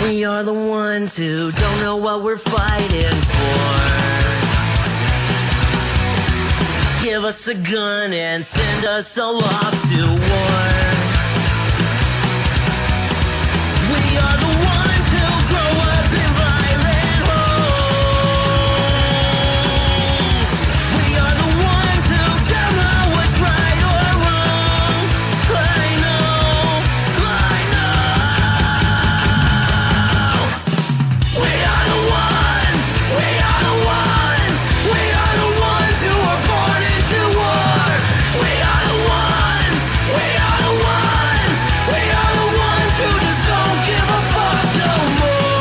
We are the ones who don't know what we're fighting for. Give us a gun and send us all off to war. We are the ones who grow up in violent homes. We are the ones who don't know what's right or wrong. I know. We are the ones. We are the ones. We are the ones who were born into war. We are the ones. We are the ones. We are the ones who just don't give a fuck no more.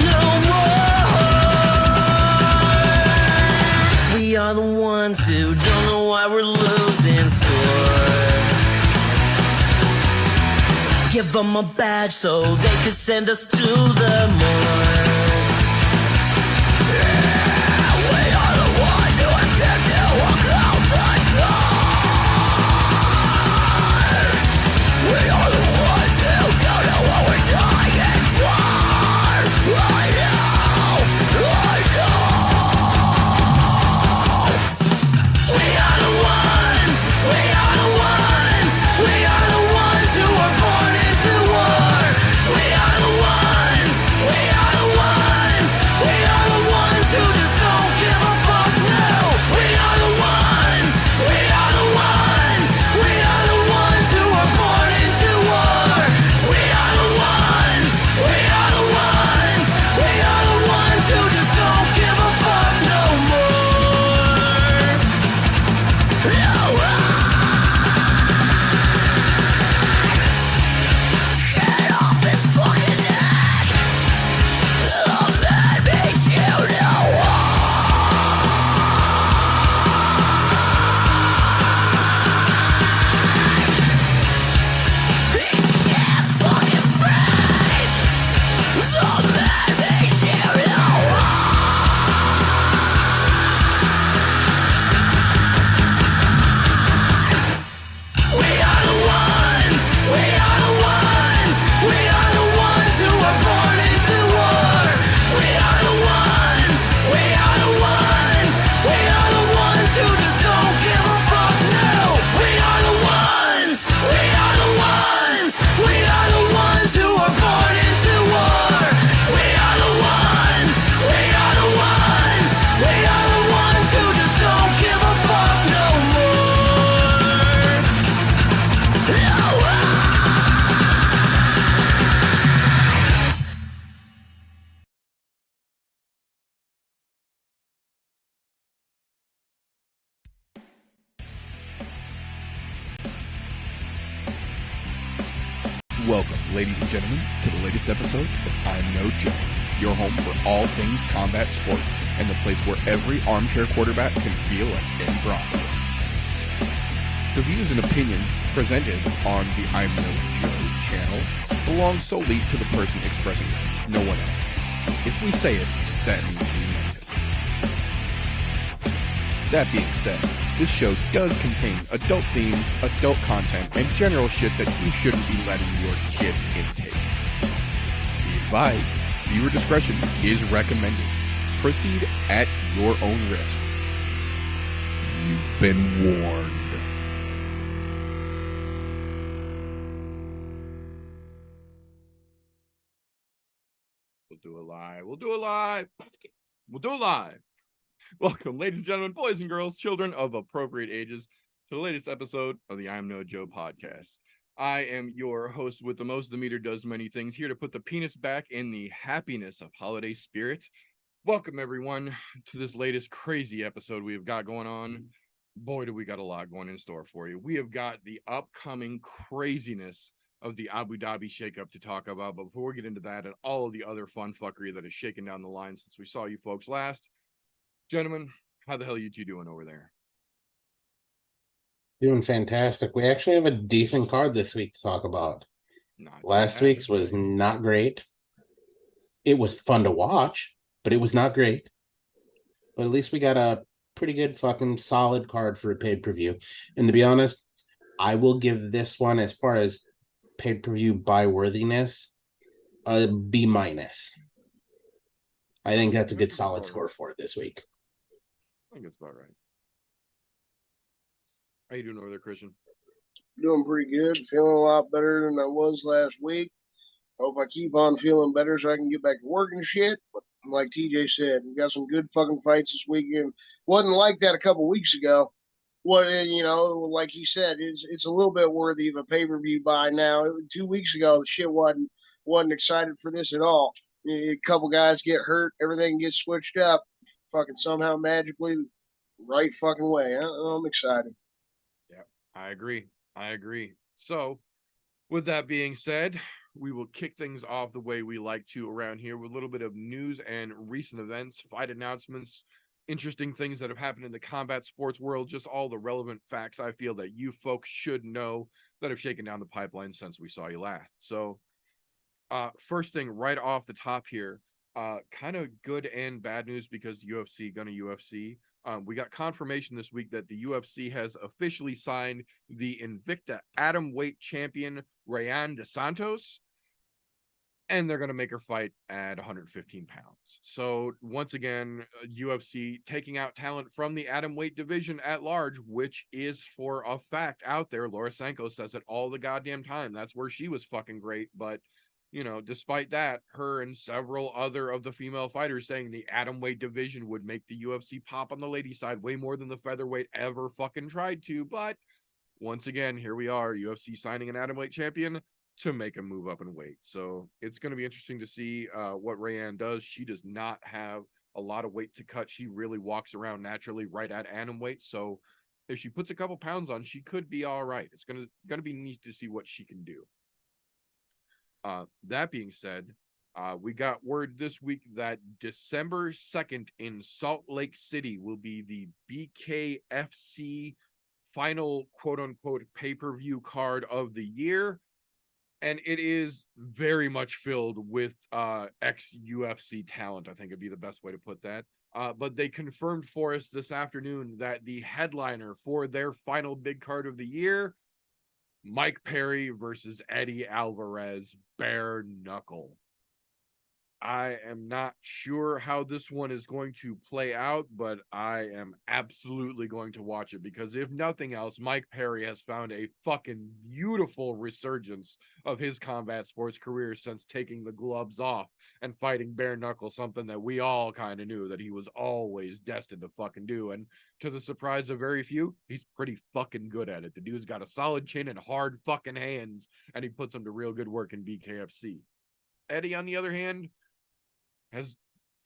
No more. We are the ones who don't know why we're losing score. Give them a badge so they could send us to the morgue. Yeah, we are the ones who are scared to walk out the door. We are the ones who don't know what we're dying for. I know. We are the ones. We are the ones. We are the ones who were born into war. We are the ones. We are the ones. We are the ones who just don't give a fuck now. We are the ones. We are the ones. We are the ones who were born into war. We are the ones. We are the ones. We are the ones who just don't give a fuck no more. No. Get off his fucking neck. Love that makes you know he can't fucking breathe. Love that makes you know we are the ones. We are the ones. We are the ones who were born into war. We are the ones. We are the ones. We are the ones who just don't give a fuck now. We are the ones. We are the ones. We are the ones who were born into war. We are the ones. We are the ones. We are the ones who just don't give a fuck no more. No. Welcome, ladies and gentlemen, to the latest episode of I'm No Joe, your home for all things combat sports and the place where every armchair quarterback can feel like Ben Bronco. The views and opinions presented on the I'm No Joe channel belong solely to the person expressing them, no one else. If we say it, that means we meant it. That being said, this show does contain adult themes, adult content, and general shit that you shouldn't be letting your kids intake. Be advised, viewer discretion is recommended. Proceed at your own risk. You've been warned. We'll do it live. We'll do it live. We'll do it live. Welcome, ladies and gentlemen, boys and girls, children of appropriate ages, to the latest episode of the I'm No Joe podcast. I am your host with the most. The meter does many things, here to put the penis back in the happiness of holiday spirit. Welcome, everyone, to this latest crazy episode we have got going on. Boy, do we got a lot going in store for you. We have got the upcoming craziness of the Abu Dhabi shakeup to talk about. But before we get into that and all of the other fun fuckery that is shaking down the line since we saw you folks last, gentlemen, how the hell are you two doing over there? Doing fantastic. We actually have a decent card this week to talk about. Last week's was not great. It was fun to watch, but it was not great. But at least we got a pretty good fucking solid card for a pay-per-view. And to be honest, I will give this one, as far as pay-per-view buy worthiness, a B-. I think that's a good solid score for it this week. I think that's about right. How you doing over there, Christian? Doing pretty good. Feeling a lot better than I was last week. Hope I keep on feeling better so I can get back to work and shit. But like TJ said, we got some good fucking fights this weekend. Wasn't like that a couple weeks ago. Like he said, it's a little bit worthy of a pay-per-view buy now. 2 weeks ago, the shit wasn't excited for this at all. A couple guys get hurt, everything gets switched up, fucking somehow magically, right fucking way. I'm excited. Yeah, I agree. So, with that being said, we will kick things off the way we like to around here with a little bit of news and recent events, fight announcements, interesting things that have happened in the combat sports world, just all the relevant facts I feel that you folks should know that have shaken down the pipeline since we saw you last. So, first thing right off the top here, kind of good and bad news because UFC gonna UFC. We got confirmation this week that the UFC has officially signed the Invicta atomweight champion Rayan dos Santos, and they're going to make her fight at 115 pounds. So once again, UFC taking out talent from the atomweight division at large, which is for a fact out there. Laura Sanko says it all the goddamn time. That's where she was fucking great, but despite that, her and several other of the female fighters saying the atomweight division would make the UFC pop on the ladies' side way more than the featherweight ever fucking tried to. But once again, here we are, UFC signing an atomweight champion to make a move up in weight. So it's going to be interesting to see what Rayan does. She does not have a lot of weight to cut. She really walks around naturally right at atomweight. So if she puts a couple pounds on, she could be all right. It's going to be neat to see what she can do. That being said, we got word this week that December 2nd in Salt Lake City will be the BKFC final quote-unquote pay-per-view card of the year. And it is very much filled with ex-UFC talent, I think would be the best way to put that. But they confirmed for us this afternoon that the headliner for their final big card of the year, Mike Perry versus Eddie Alvarez, bare knuckle. I am not sure how this one is going to play out, but I am absolutely going to watch it because if nothing else, Mike Perry has found a fucking beautiful resurgence of his combat sports career since taking the gloves off and fighting bare knuckle, something that we all kind of knew that he was always destined to fucking do. And to the surprise of very few, he's pretty fucking good at it. The dude's got a solid chin and hard fucking hands, and he puts them to real good work in BKFC. Eddie, on the other hand, has,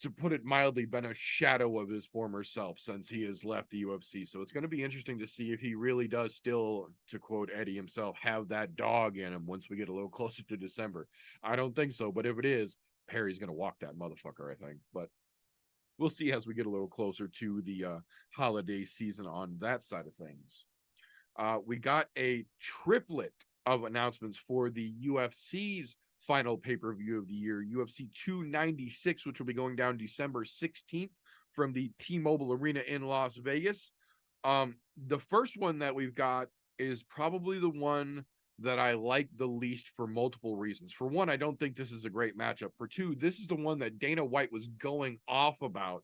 to put it mildly, been a shadow of his former self since he has left the UFC. So it's going to be interesting to see if he really does still, to quote Eddie himself, have that dog in him once we get a little closer to December. I don't think so, but if it is, Perry's going to walk that motherfucker, I think. But we'll see as we get a little closer to the holiday season on that side of things. We got a triplet of announcements for the UFC's final pay-per-view of the year, UFC 296, which will be going down December 16th from the T-Mobile Arena in Las Vegas. The first one that we've got is probably the one that I like the least for multiple reasons. For one, I don't think this is a great matchup. For two, this is the one that Dana White was going off about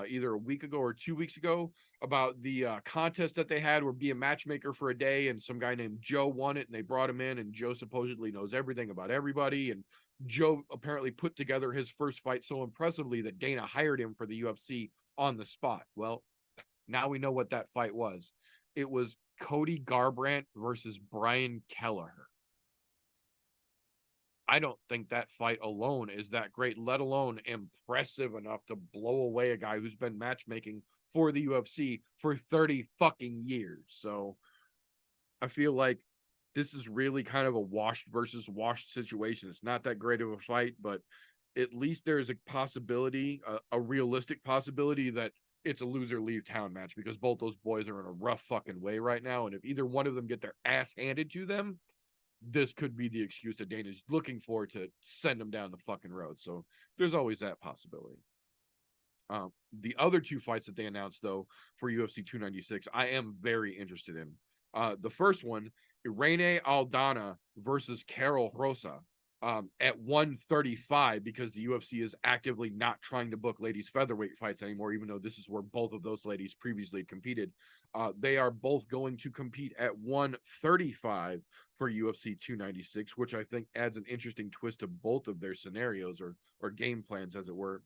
either a week ago or 2 weeks ago about the contest that they had where be a matchmaker for a day, and some guy named Joe won it, and they brought him in, and Joe supposedly knows everything about everybody, and Joe apparently put together his first fight so impressively that Dana hired him for the UFC on the spot. Well, now we know what that fight was. It was Cody Garbrandt versus Brian Kelleher. I don't think that fight alone is that great, let alone impressive enough to blow away a guy who's been matchmaking for the UFC for 30 fucking years. So I feel like this is really kind of a washed versus washed situation. It's not that great of a fight, but at least there's a possibility, a realistic possibility that it's a loser leave town match because both those boys are in a rough fucking way right now. And if either one of them get their ass handed to them, this could be the excuse that Dana's looking for to send them down the fucking road. So there's always that possibility. The other two fights that they announced, though, for UFC 296, I am very interested in. The first one Irene Aldana versus Carol Rosa at 135, because the UFC is actively not trying to book ladies featherweight fights anymore, even though this is where both of those ladies previously competed. They are both going to compete at 135 for UFC 296, which I think adds an interesting twist to both of their scenarios or game plans, as it were.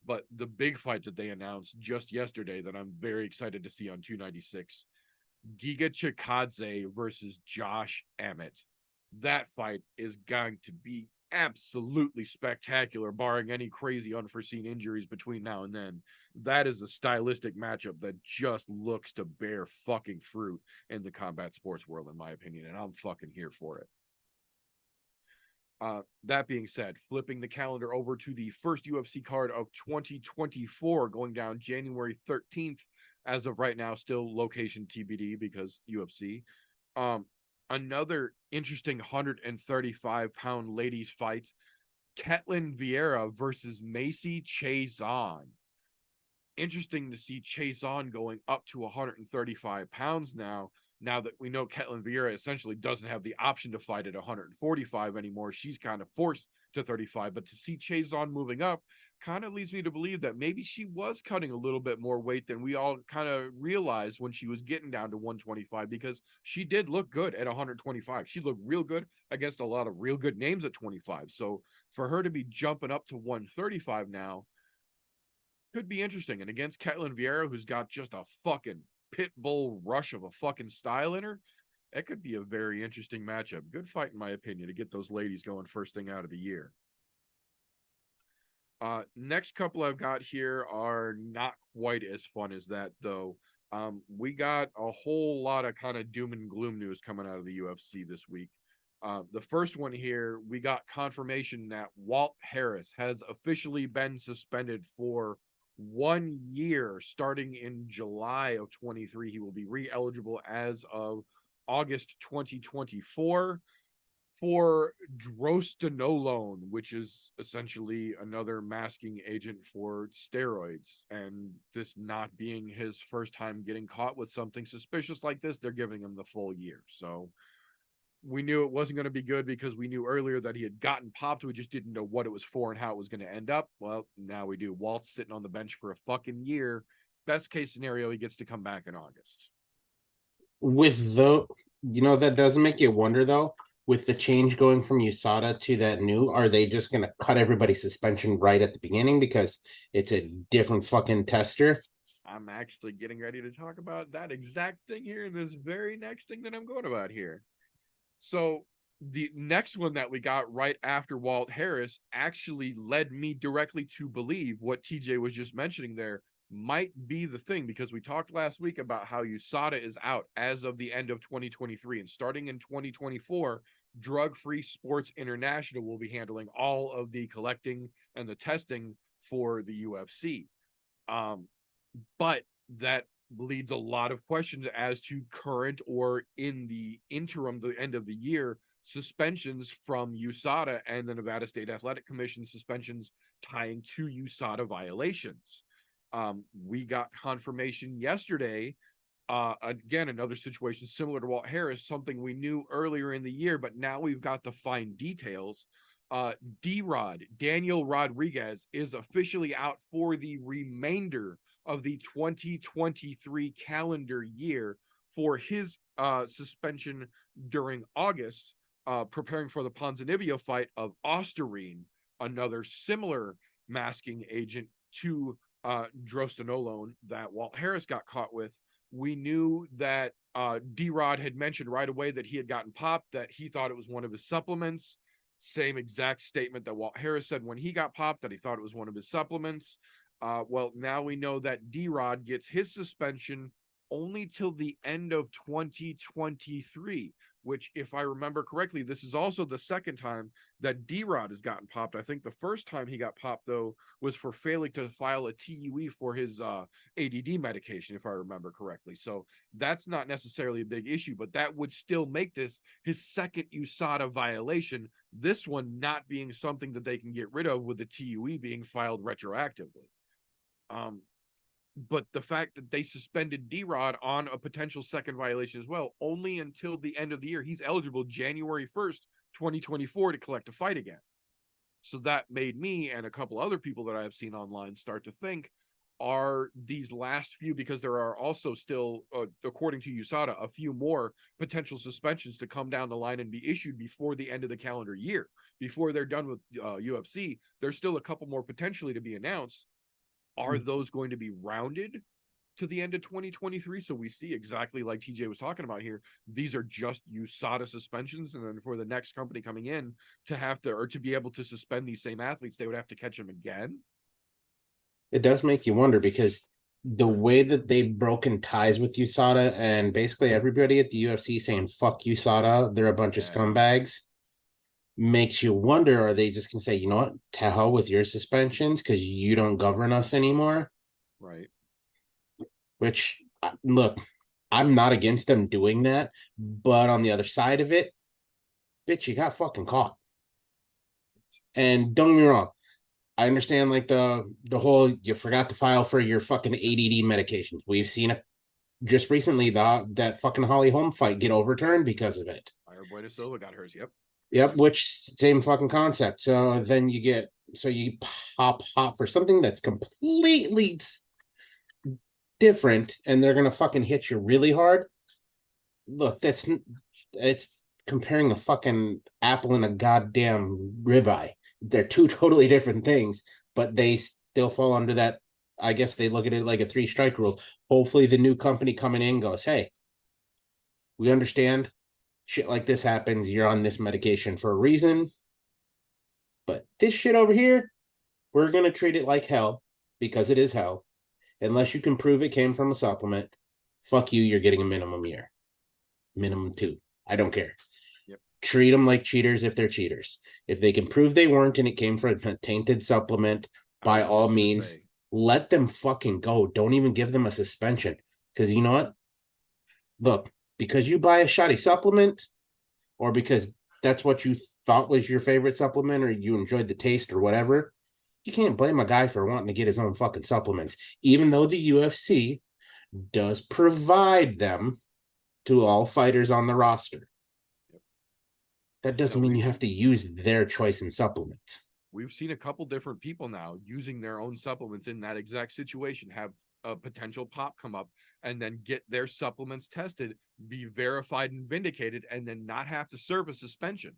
But the big fight that they announced just yesterday that I'm very excited to see on 296, Giga Chikadze versus Josh Emmett. That fight is going to be absolutely spectacular, barring any crazy unforeseen injuries between now and then. That is a stylistic matchup that just looks to bear fucking fruit in the combat sports world, in my opinion, and I'm fucking here for it. That being said, flipping the calendar over to the first UFC card of 2024, going down January 13th, as of right now, still location TBD because UFC. Another interesting 135-pound ladies fight, Ketlin Vieira versus Macy Chiasson. Interesting to see Chiasson going up to 135 pounds now that we know Ketlin Vieira essentially doesn't have the option to fight at 145 anymore. She's kind of forced to 35, but to see Chiasson moving up kind of leads me to believe that maybe she was cutting a little bit more weight than we all kind of realized when she was getting down to 125, because she did look good at 125. She looked real good against a lot of real good names at 25. So for her to be jumping up to 135 now could be interesting. And against Ketlin Vieira, who's got just a fucking pit bull rush of a fucking style in her, that could be a very interesting matchup. Good fight, in my opinion, to get those ladies going first thing out of the year. Next couple I've got here are not quite as fun as that, though. We got a whole lot of kind of doom and gloom news coming out of the UFC this week. The first one here, we got confirmation that Walt Harris has officially been suspended for 1 year starting in July of 23. He will be re-eligible as of August 2024 for drostanolone, which is essentially another masking agent for steroids. And this not being his first time getting caught with something suspicious like this, they're giving him the full year. So we knew it wasn't going to be good because we knew earlier that he had gotten popped. We just didn't know what it was for and how it was going to end up. Well, now we do. Walt's sitting on the bench for a fucking year. Best case scenario, he gets to come back in August. With the, that doesn't make you wonder, though, with the change going from USADA to that new, are they just going to cut everybody's suspension right at the beginning because it's a different fucking tester? I'm actually getting ready to talk about that exact thing here in this very next thing that I'm going about here. So the next one that we got right after Walt Harris actually led me directly to believe what TJ was just mentioning there might be the thing, because we talked last week about how USADA is out as of the end of 2023, and starting in 2024, Drug Free Sports International will be handling all of the collecting and the testing for the UFC. But that leads a lot of questions as to current or in the interim, the end of the year, suspensions from USADA and the Nevada State Athletic Commission, suspensions tying to USADA violations. We got confirmation yesterday. Again, another situation similar to Walt Harris, something we knew earlier in the year, but now we've got the fine details. D-Rod, Daniel Rodriguez, is officially out for the remainder of the 2023 calendar year for his suspension during August, preparing for the Ponzinibbio fight of Osterine, another similar masking agent to drostanolone that Walt Harris got caught with. We knew that D-Rod had mentioned right away that he had gotten popped, that he thought it was one of his supplements. Same exact statement that Walt Harris said when he got popped, that he thought it was one of his supplements. Well, now we know that D-Rod gets his suspension only till the end of 2023, which, if I remember correctly, this is also the second time that D-Rod has gotten popped. I think the first time he got popped, though, was for failing to file a TUE for his ADD medication, if I remember correctly. So that's not necessarily a big issue, but that would still make this his second USADA violation, this one not being something that they can get rid of with the TUE being filed retroactively. But the fact that they suspended D-Rod on a potential second violation as well, only until the end of the year. He's eligible January 1st, 2024 to collect a fight again. So that made me and a couple other people that I have seen online start to think, are these last few, because there are also still, according to USADA, a few more potential suspensions to come down the line and be issued before the end of the calendar year. Before they're done with UFC, there's still a couple more potentially to be announced. Are those going to be rounded to the end of 2023? So we see exactly like TJ was talking about here. These are just USADA suspensions. And then for the next company coming in to have to, or to be able to suspend these same athletes, they would have to catch them again. It does make you wonder, because the way that they've broken ties with USADA and basically everybody at the UFC saying, fuck USADA, they're a bunch of scumbags, makes you wonder, are they just going to say, you know what, to hell with your suspensions because you don't govern us anymore? Right. Which, look, I'm not against them doing that, but on the other side of it, bitch, you got fucking caught. And don't get me wrong, I understand like the whole you forgot to file for your fucking ADD medications. We've seen it just recently, that fucking Holly Holm fight get overturned because of it. Fireboy Silva got hers. Yep, which same fucking concept. So then you pop for something that's completely different, and they're gonna fucking hit you really hard. Look, it's comparing a fucking apple and a goddamn ribeye. They're two totally different things, but they still fall under that. I guess they look at it like a 3-strike rule. Hopefully the new company coming in goes, hey, we understand shit like this happens. You're on this medication for a reason. But this shit over here, we're going to treat it like hell, because it is hell. Unless you can prove it came from a supplement, fuck you, you're getting a minimum year. Minimum 2. I don't care. Yep. Treat them like cheaters if they're cheaters. If they can prove they weren't and it came from a tainted supplement, by all means, let them fucking go. Don't even give them a suspension. Because you know what? Look, because you buy a shoddy supplement, or because that's what you thought was your favorite supplement, or you enjoyed the taste or whatever, you can't blame a guy for wanting to get his own fucking supplements, even though the UFC does provide them to all fighters on the roster. That doesn't mean you have to use their choice in supplements. We've seen a couple different people now using their own supplements in that exact situation, have a potential pop come up and then get their supplements tested, be verified and vindicated, and then not have to serve a suspension.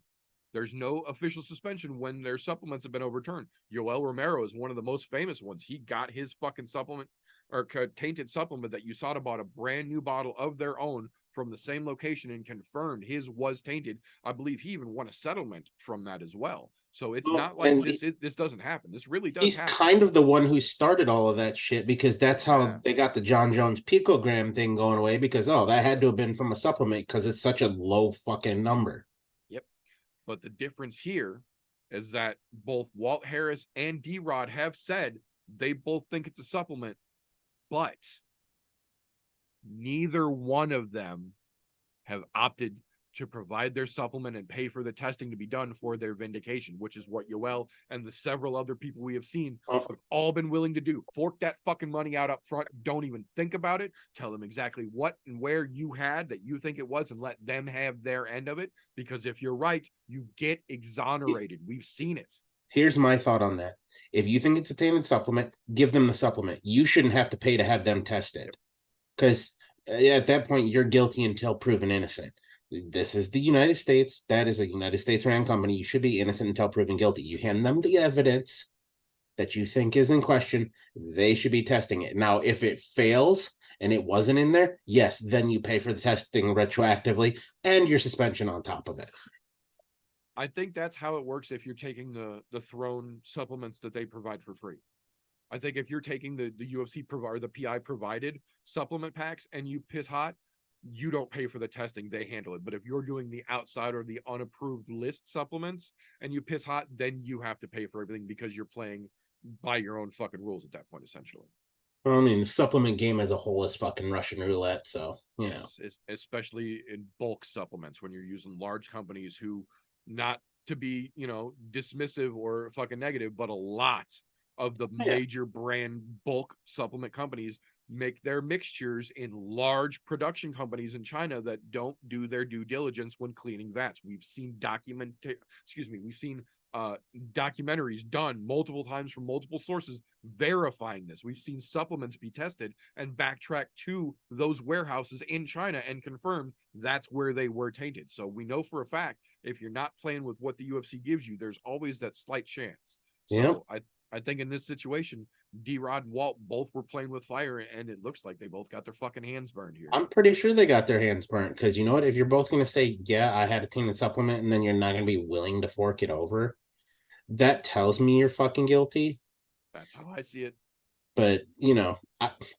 There's no official suspension when their supplements have been overturned. Yoel Romero is one of the most famous ones. He got his fucking supplement, or tainted supplement, that USADA bought a brand new bottle of their own from the same location and confirmed his was tainted. I believe he even won a settlement from that as well. So it's not like this doesn't happen. This really does happen. He's kind of the one who started all of that shit, because that's how they got the John Jones picogram thing going away, because, that had to have been from a supplement because it's such a low fucking number. Yep. But the difference here is that both Walt Harris and D-Rod have said they both think it's a supplement, but neither one of them have opted to provide their supplement and pay for the testing to be done for their vindication, which is what Yoel and the several other people we have seen have all been willing to do. Fork that fucking money out up front. Don't even think about it. Tell them exactly what and where you had that you think it was, and let them have their end of it. Because if you're right, you get exonerated. We've seen it. Here's my thought on that. If you think it's a tainted supplement, give them the supplement. You shouldn't have to pay to have them tested, because at that point, you're guilty until proven innocent. This is the United States. That is a United States ran company. You should be innocent until proven guilty. You hand them the evidence that you think is in question. They should be testing it. Now, if it fails and it wasn't in there, yes, then you pay for the testing retroactively and your suspension on top of it. I think that's how it works if you're taking the Throne supplements that they provide for free. I think if you're taking the UFC provider, the PI provided supplement packs, and you piss hot, you don't pay for the testing, they handle it. But if you're doing the outside or the unapproved list supplements and you piss hot, then you have to pay for everything, because you're playing by your own fucking rules at that point, essentially. Well, I mean, the supplement game as a whole is fucking Russian roulette, so, you know. It's especially in bulk supplements, when you're using large companies who, not to be, dismissive or fucking negative, but a lot of the Yeah. major brand bulk supplement companies make their mixtures in large production companies in China that don't do their due diligence when cleaning vats. We've seen documentaries done multiple times from multiple sources verifying this. We've seen supplements be tested and backtrack to those warehouses in China and confirm that's where they were tainted. So we know for a fact, if you're not playing with what the UFC gives you, there's always that slight chance. So I think in this situation, D-Rod and Walt both were playing with fire, and it looks like they both got their fucking hands burned here. I'm pretty sure they got their hands burnt, because you know what? If you're both going to say, yeah, I had a tainted supplement, and then you're not going to be willing to fork it over, that tells me you're fucking guilty. That's how I see it. But,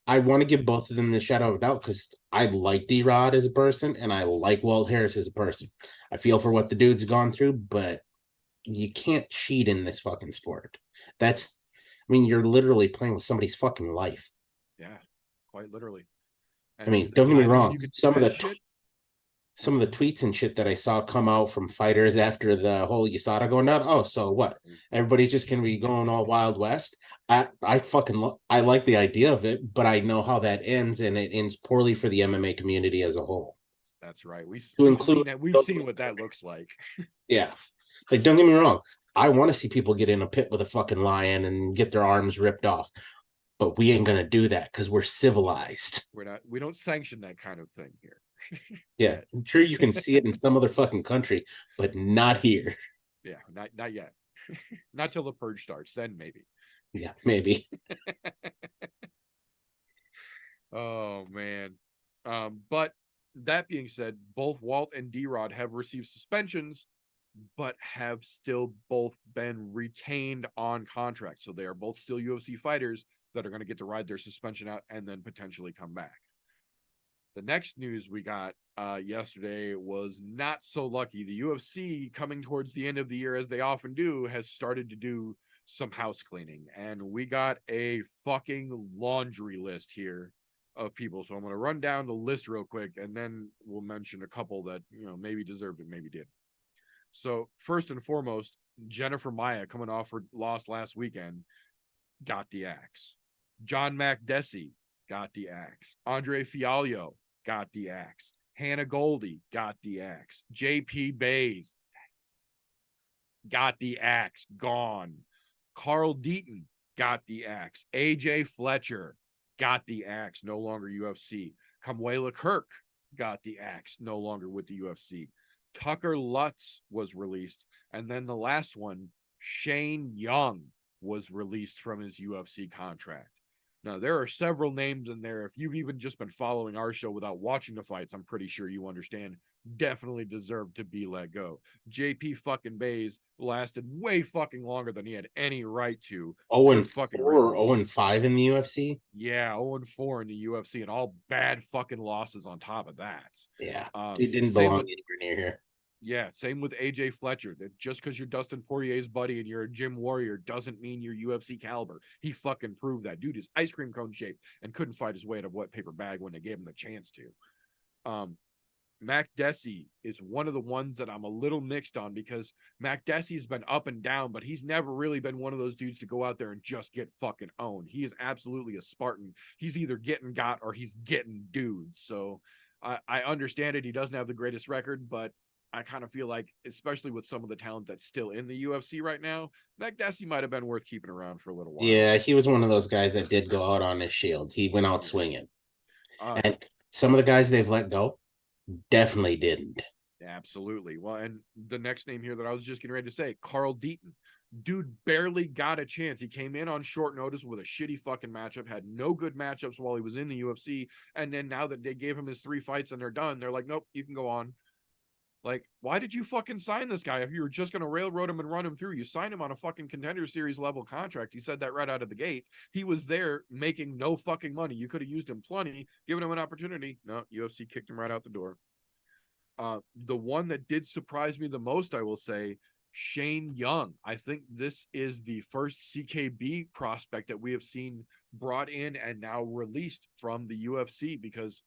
I want to give both of them the shadow of a doubt, because I like D-Rod as a person, and I like Walt Harris as a person. I feel for what the dude's gone through, but you can't cheat in this fucking sport. You're literally playing with somebody's fucking life. Yeah, quite literally. And don't get me wrong. Some of the tweets and shit that I saw come out from fighters after the whole USADA going down. Oh, so what? Everybody's just gonna be going all Wild West. I like the idea of it, but I know how that ends, and it ends poorly for the MMA community as a whole. That's right. We've seen what that looks like. Yeah. Like, don't get me wrong. I want to see people get in a pit with a fucking lion and get their arms ripped off. But we ain't going to do that because we're civilized. We don't sanction that kind of thing here. Yeah. I'm sure you can see it in some other fucking country, but not here. Yeah, not yet. Not till the purge starts, then maybe. Yeah, maybe. Oh, man. But that being said, both Walt and D-Rod have received suspensions, but have still both been retained on contract. So they are both still UFC fighters that are going to get to ride their suspension out and then potentially come back. The next news we got yesterday was not so lucky. The UFC, coming towards the end of the year, as they often do, has started to do some house cleaning. And we got a fucking laundry list here of people. So I'm going to run down the list real quick, and then we'll mention a couple that, maybe deserved it, maybe did. So first and foremost, Jennifer Maia, coming off her loss last weekend, got the axe. John Makdessi got the axe. Andre Fialho got the axe. Hannah Goldie got the axe. JP Bays got the axe, gone. Carl Deaton got the axe. AJ Fletcher got the axe, no longer UFC. Kamwela Kirk got the axe, no longer with the UFC. Tucker Lutz was released. And then the last one, Shane Young, was released from his UFC contract. Now, there are several names in there. If you've even just been following our show without watching the fights, I'm pretty sure you understand, definitely deserve to be let go. JP fucking Bays lasted way fucking longer than he had any right to. 0-4 or 0-5 in the UFC? Yeah, 0-4 in the UFC, and all bad fucking losses on top of that. Yeah, it didn't belong anywhere near here. Yeah, same with AJ Fletcher. That just because you're Dustin Poirier's buddy and you're a gym warrior doesn't mean you're UFC caliber. He fucking proved that. Dude is ice cream cone shaped and couldn't fight his way out of wet paper bag when they gave him the chance to. Makdessi is one of the ones that I'm a little mixed on, because Makdessi has been up and down, but he's never really been one of those dudes to go out there and just get fucking owned. He is absolutely a Spartan. He's either getting got or he's getting dudes. So I understand it. He doesn't have the greatest record, but I kind of feel like, especially with some of the talent that's still in the UFC right now, Makdessi might have been worth keeping around for a little while. Yeah, he was one of those guys that did go out on his shield. He went out swinging. And some of the guys they've let go definitely didn't. Absolutely. Well, and the next name here that I was just getting ready to say, Carl Deaton. Dude barely got a chance. He came in on short notice with a shitty fucking matchup, had no good matchups while he was in the UFC. And then now that they gave him his 3 fights and they're done, they're like, nope, you can go on. Like, why did you fucking sign this guy? If you were just going to railroad him and run him through, you signed him on a fucking Contender Series level contract. He said that right out of the gate. He was there making no fucking money. You could have used him plenty, given him an opportunity. No, UFC kicked him right out the door. The one that did surprise me the most, I will say, Shane Young. I think this is the first CKB prospect that we have seen brought in and now released from the UFC, because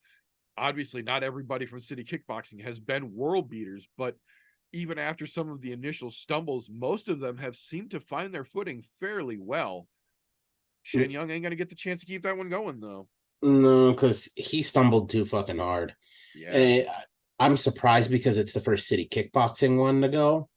obviously not everybody from City Kickboxing has been world beaters, but even after some of the initial stumbles, most of them have seemed to find their footing fairly well. Shane Young ain't gonna get the chance to keep that one going though. No, because he stumbled too fucking hard. Yeah. I'm surprised because it's the first city kickboxing one to go,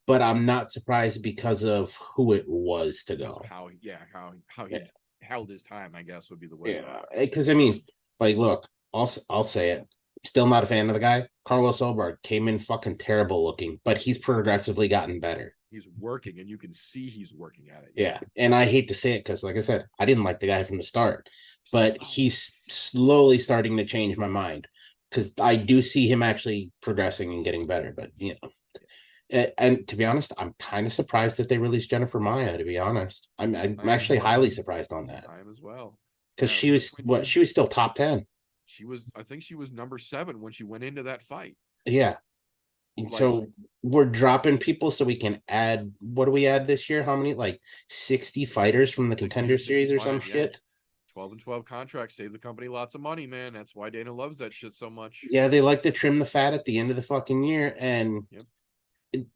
but I'm not surprised because of who it was to go. How he held his time, I guess, would be the way. Yeah, because I mean, like, look, I'll say it. Still not a fan of the guy. Carlos Oberg came in fucking terrible looking, but he's progressively gotten better. He's working, and you can see he's working at it. Yeah, and I hate to say it because, like I said, I didn't like the guy from the start, but he's slowly starting to change my mind because I do see him actually progressing and getting better. But you know, and to be honest, I'm kind of surprised that they released Jennifer Maya. To be honest, I'm actually highly surprised on that. I am as well, because she was still top 10. I think she was number 7 when she went into that fight. Yeah. So we're dropping people so we can add, what do we add this year? How many? Like 60 fighters from the contender series or some shit? 12 and 12 contracts save the company lots of money, man. That's why Dana loves that shit so much. Yeah, they like to trim the fat at the end of the fucking year. And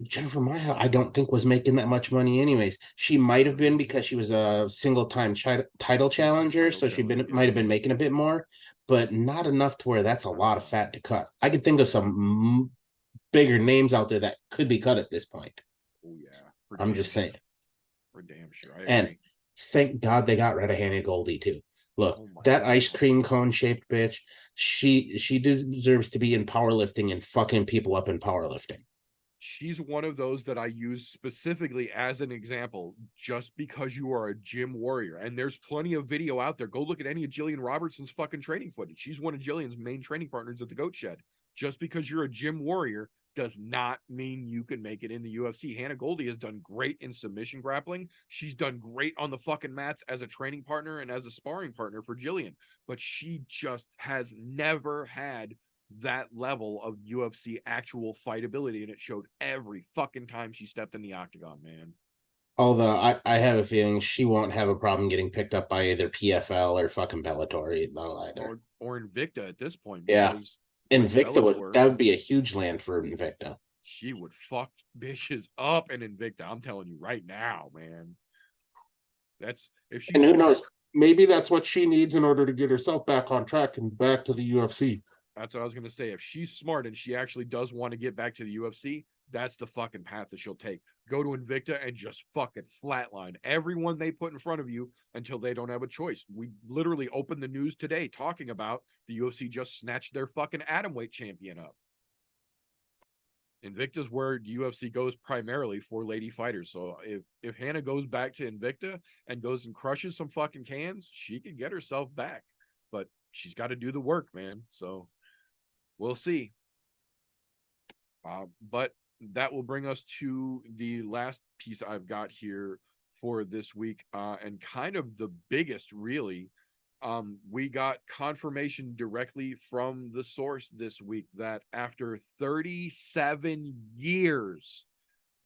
Jennifer Maya, I don't think was making that much money anyways. She might have been because she was a single-time title challenger, so might have been making a bit more, but not enough to where that's a lot of fat to cut. I could think of some bigger names out there that could be cut at this point. Oh yeah, I'm just saying. For damn sure. And thank God they got rid of Hannah Goldie too. Look, that ice cream cone shaped bitch, she deserves to be in powerlifting and fucking people up in powerlifting. She's one of those that I use specifically as an example, just because you are a gym warrior. And there's plenty of video out there. Go look at any of Jillian Robertson's fucking training footage. She's one of Jillian's main training partners at the Goat Shed. Just because you're a gym warrior does not mean you can make it in the UFC. Hannah Goldie has done great in submission grappling. She's done great on the fucking mats as a training partner and as a sparring partner for Jillian. But she just has never had that level of UFC actual fightability, and it showed every fucking time she stepped in the octagon, man. Although I have a feeling she won't have a problem getting picked up by either PFL or fucking Bellator though either. Or Invicta at this point. Yeah. Invicta that would be a huge land for Invicta. She would fuck bitches up in Invicta. I'm telling you right now, man. That's if she. And who knows? Maybe that's what she needs in order to get herself back on track and back to the UFC. That's what I was going to say. If she's smart and she actually does want to get back to the UFC, that's the fucking path that she'll take. Go to Invicta and just fucking flatline everyone they put in front of you until they don't have a choice. We literally opened the news today talking about the UFC just snatched their fucking atomweight champion up. Invicta's where the UFC goes primarily for lady fighters. So if Hannah goes back to Invicta and goes and crushes some fucking cans, she can get herself back. But she's got to do the work, man. So we'll see. But that will bring us to the last piece I've got here for this week, and kind of the biggest, really. We got confirmation directly from the source this week that after 37 years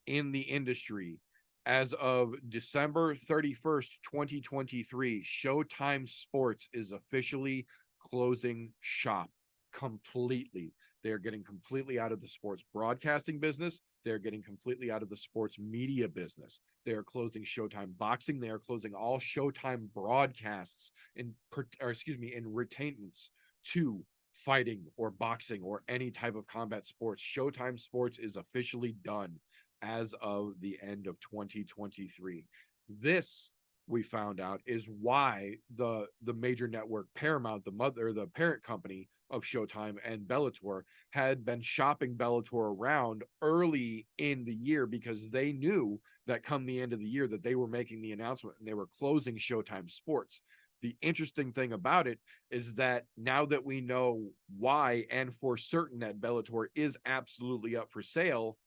in the industry, as of December 31st, 2023, Showtime Sports is officially closing shop completely. They're getting completely out of the sports broadcasting business. They're getting completely out of the sports media business. They're closing Showtime Boxing. They are closing all Showtime broadcasts in retainments to fighting or boxing or any type of combat sports. Showtime Sports is officially done as of the end of 2023. This, we found out, is why the major network Paramount, the parent company of Showtime and Bellator, had been shopping Bellator around early in the year, because they knew that come the end of the year that they were making the announcement and they were closing Showtime Sports. The interesting thing about it is that now that we know why and for certain that Bellator is absolutely up for sale,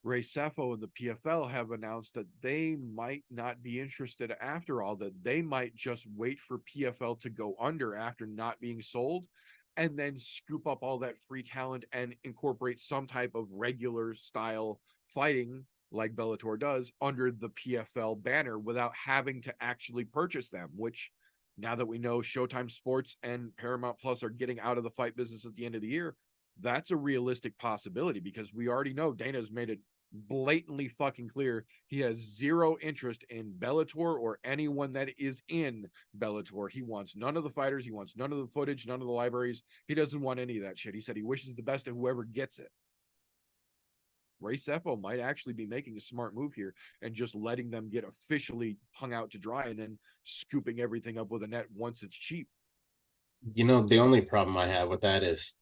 Ray Sefo and the PFL have announced that they might not be interested after all, that they might just wait for PFL to go under after not being sold, and then scoop up all that free talent and incorporate some type of regular style fighting like Bellator does under the PFL banner without having to actually purchase them, which now that we know Showtime Sports and Paramount Plus are getting out of the fight business at the end of the year, that's a realistic possibility, because we already know Dana's made it blatantly fucking clear. He has zero interest in Bellator or anyone that is in Bellator. He wants none of the fighters. He wants none of the footage, none of the libraries. He doesn't want any of that shit. He said he wishes the best to whoever gets it. Ray Seppo might actually be making a smart move here and just letting them get officially hung out to dry and then scooping everything up with a net once it's cheap. You know, the only problem I have with that is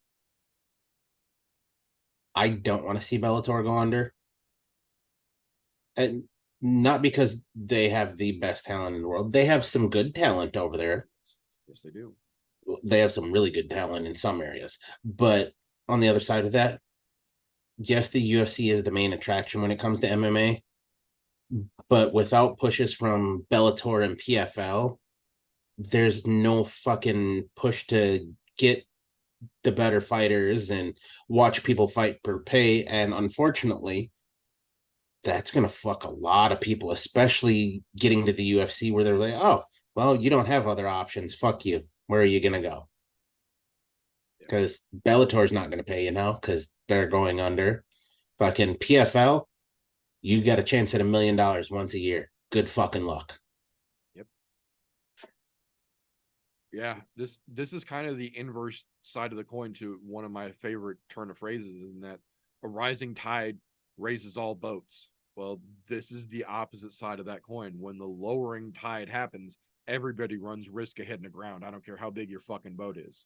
I don't want to see Bellator go under. And not because they have the best talent in the world. They have some good talent over there. Yes, they do. They have some really good talent in some areas. But on the other side of that, yes, the UFC is the main attraction when it comes to MMA. But without pushes from Bellator and PFL, there's no fucking push to get the better fighters and watch people fight for pay. And unfortunately, that's going to fuck a lot of people, especially getting to the UFC where they're like, oh, well, you don't have other options. Fuck you. Where are you going to go? Because Bellator's not going to pay you now because they're going under. Fucking PFL, you got a chance at $1 million once a year. Good fucking luck. Yep. Yeah, this is kind of the inverse side of the coin to one of my favorite turn of phrases, in that a rising tide raises all boats. Well, this is the opposite side of that coin. When the lowering tide happens, everybody runs risk of hitting the ground. I don't care how big your fucking boat is.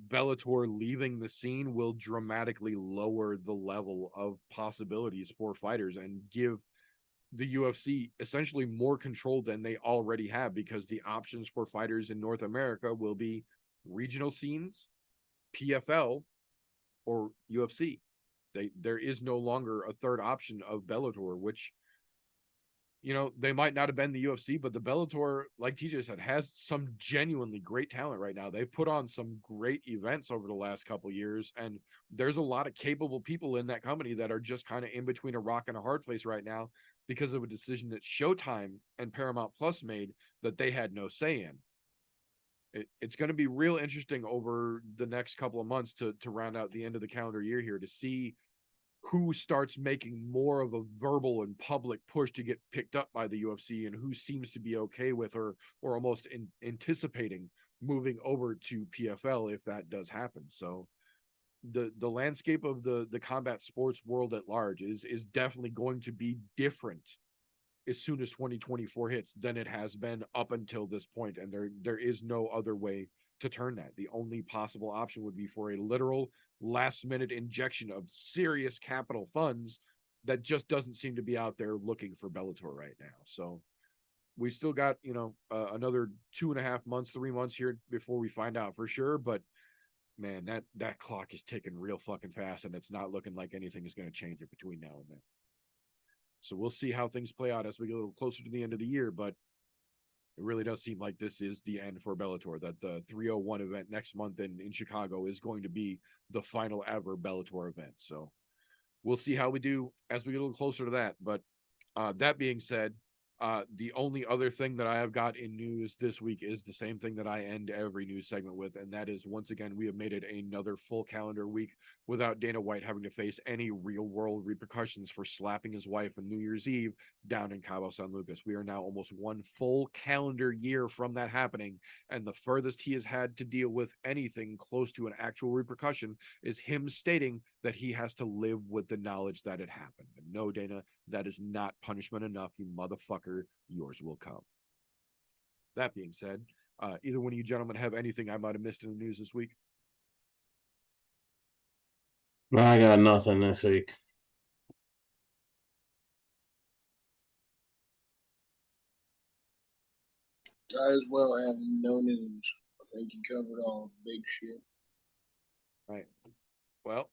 Bellator leaving the scene will dramatically lower the level of possibilities for fighters and give the UFC essentially more control than they already have, because the options for fighters in North America will be regional scenes, PFL, or UFC. There is no longer a third option of Bellator, which, you know, they might not have been the UFC, but the Bellator, like TJ said, has some genuinely great talent right now. They've put on some great events over the last couple years, and there's a lot of capable people in that company that are just kind of in between a rock and a hard place right now because of a decision that Showtime and Paramount Plus made that they had no say in. It's going to be real interesting over the next couple of months to round out the end of the calendar year here to see who starts making more of a verbal and public push to get picked up by the UFC, and who seems to be okay with or almost anticipating moving over to PFL if that does happen. So the landscape of the combat sports world at large is definitely going to be different as soon as 2024 hits than it has been up until this point, and there is no other way to turn that. The only possible option would be for a literal last minute injection of serious capital funds that just doesn't seem to be out there looking for Bellator right now. So we've still got, you know, another 2.5 months, 3 months here before we find out for sure. But man, that clock is ticking real fucking fast, and it's not looking like anything is going to change it between now and then. So we'll see how things play out as we get a little closer to the end of the year. But it really does seem like this is the end for Bellator, that the 301 event next month in Chicago is going to be the final ever Bellator event. So we'll see how we do as we get a little closer to that. But that being said, the only other thing that I have got in news this week is the same thing that I end every news segment with, and that is, once again, we have made it another full calendar week without Dana White having to face any real-world repercussions for slapping his wife on New Year's Eve down in Cabo San Lucas. We are now almost one full calendar year from that happening, and the furthest he has had to deal with anything close to an actual repercussion is him stating that he has to live with the knowledge that it happened. And no, Dana, that is not punishment enough, you motherfucker. Yours will come. That being said, either one of you gentlemen have anything I might have missed in the news this week? I got nothing this week. I as well have no news. I think you covered all the big shit. Right. Well,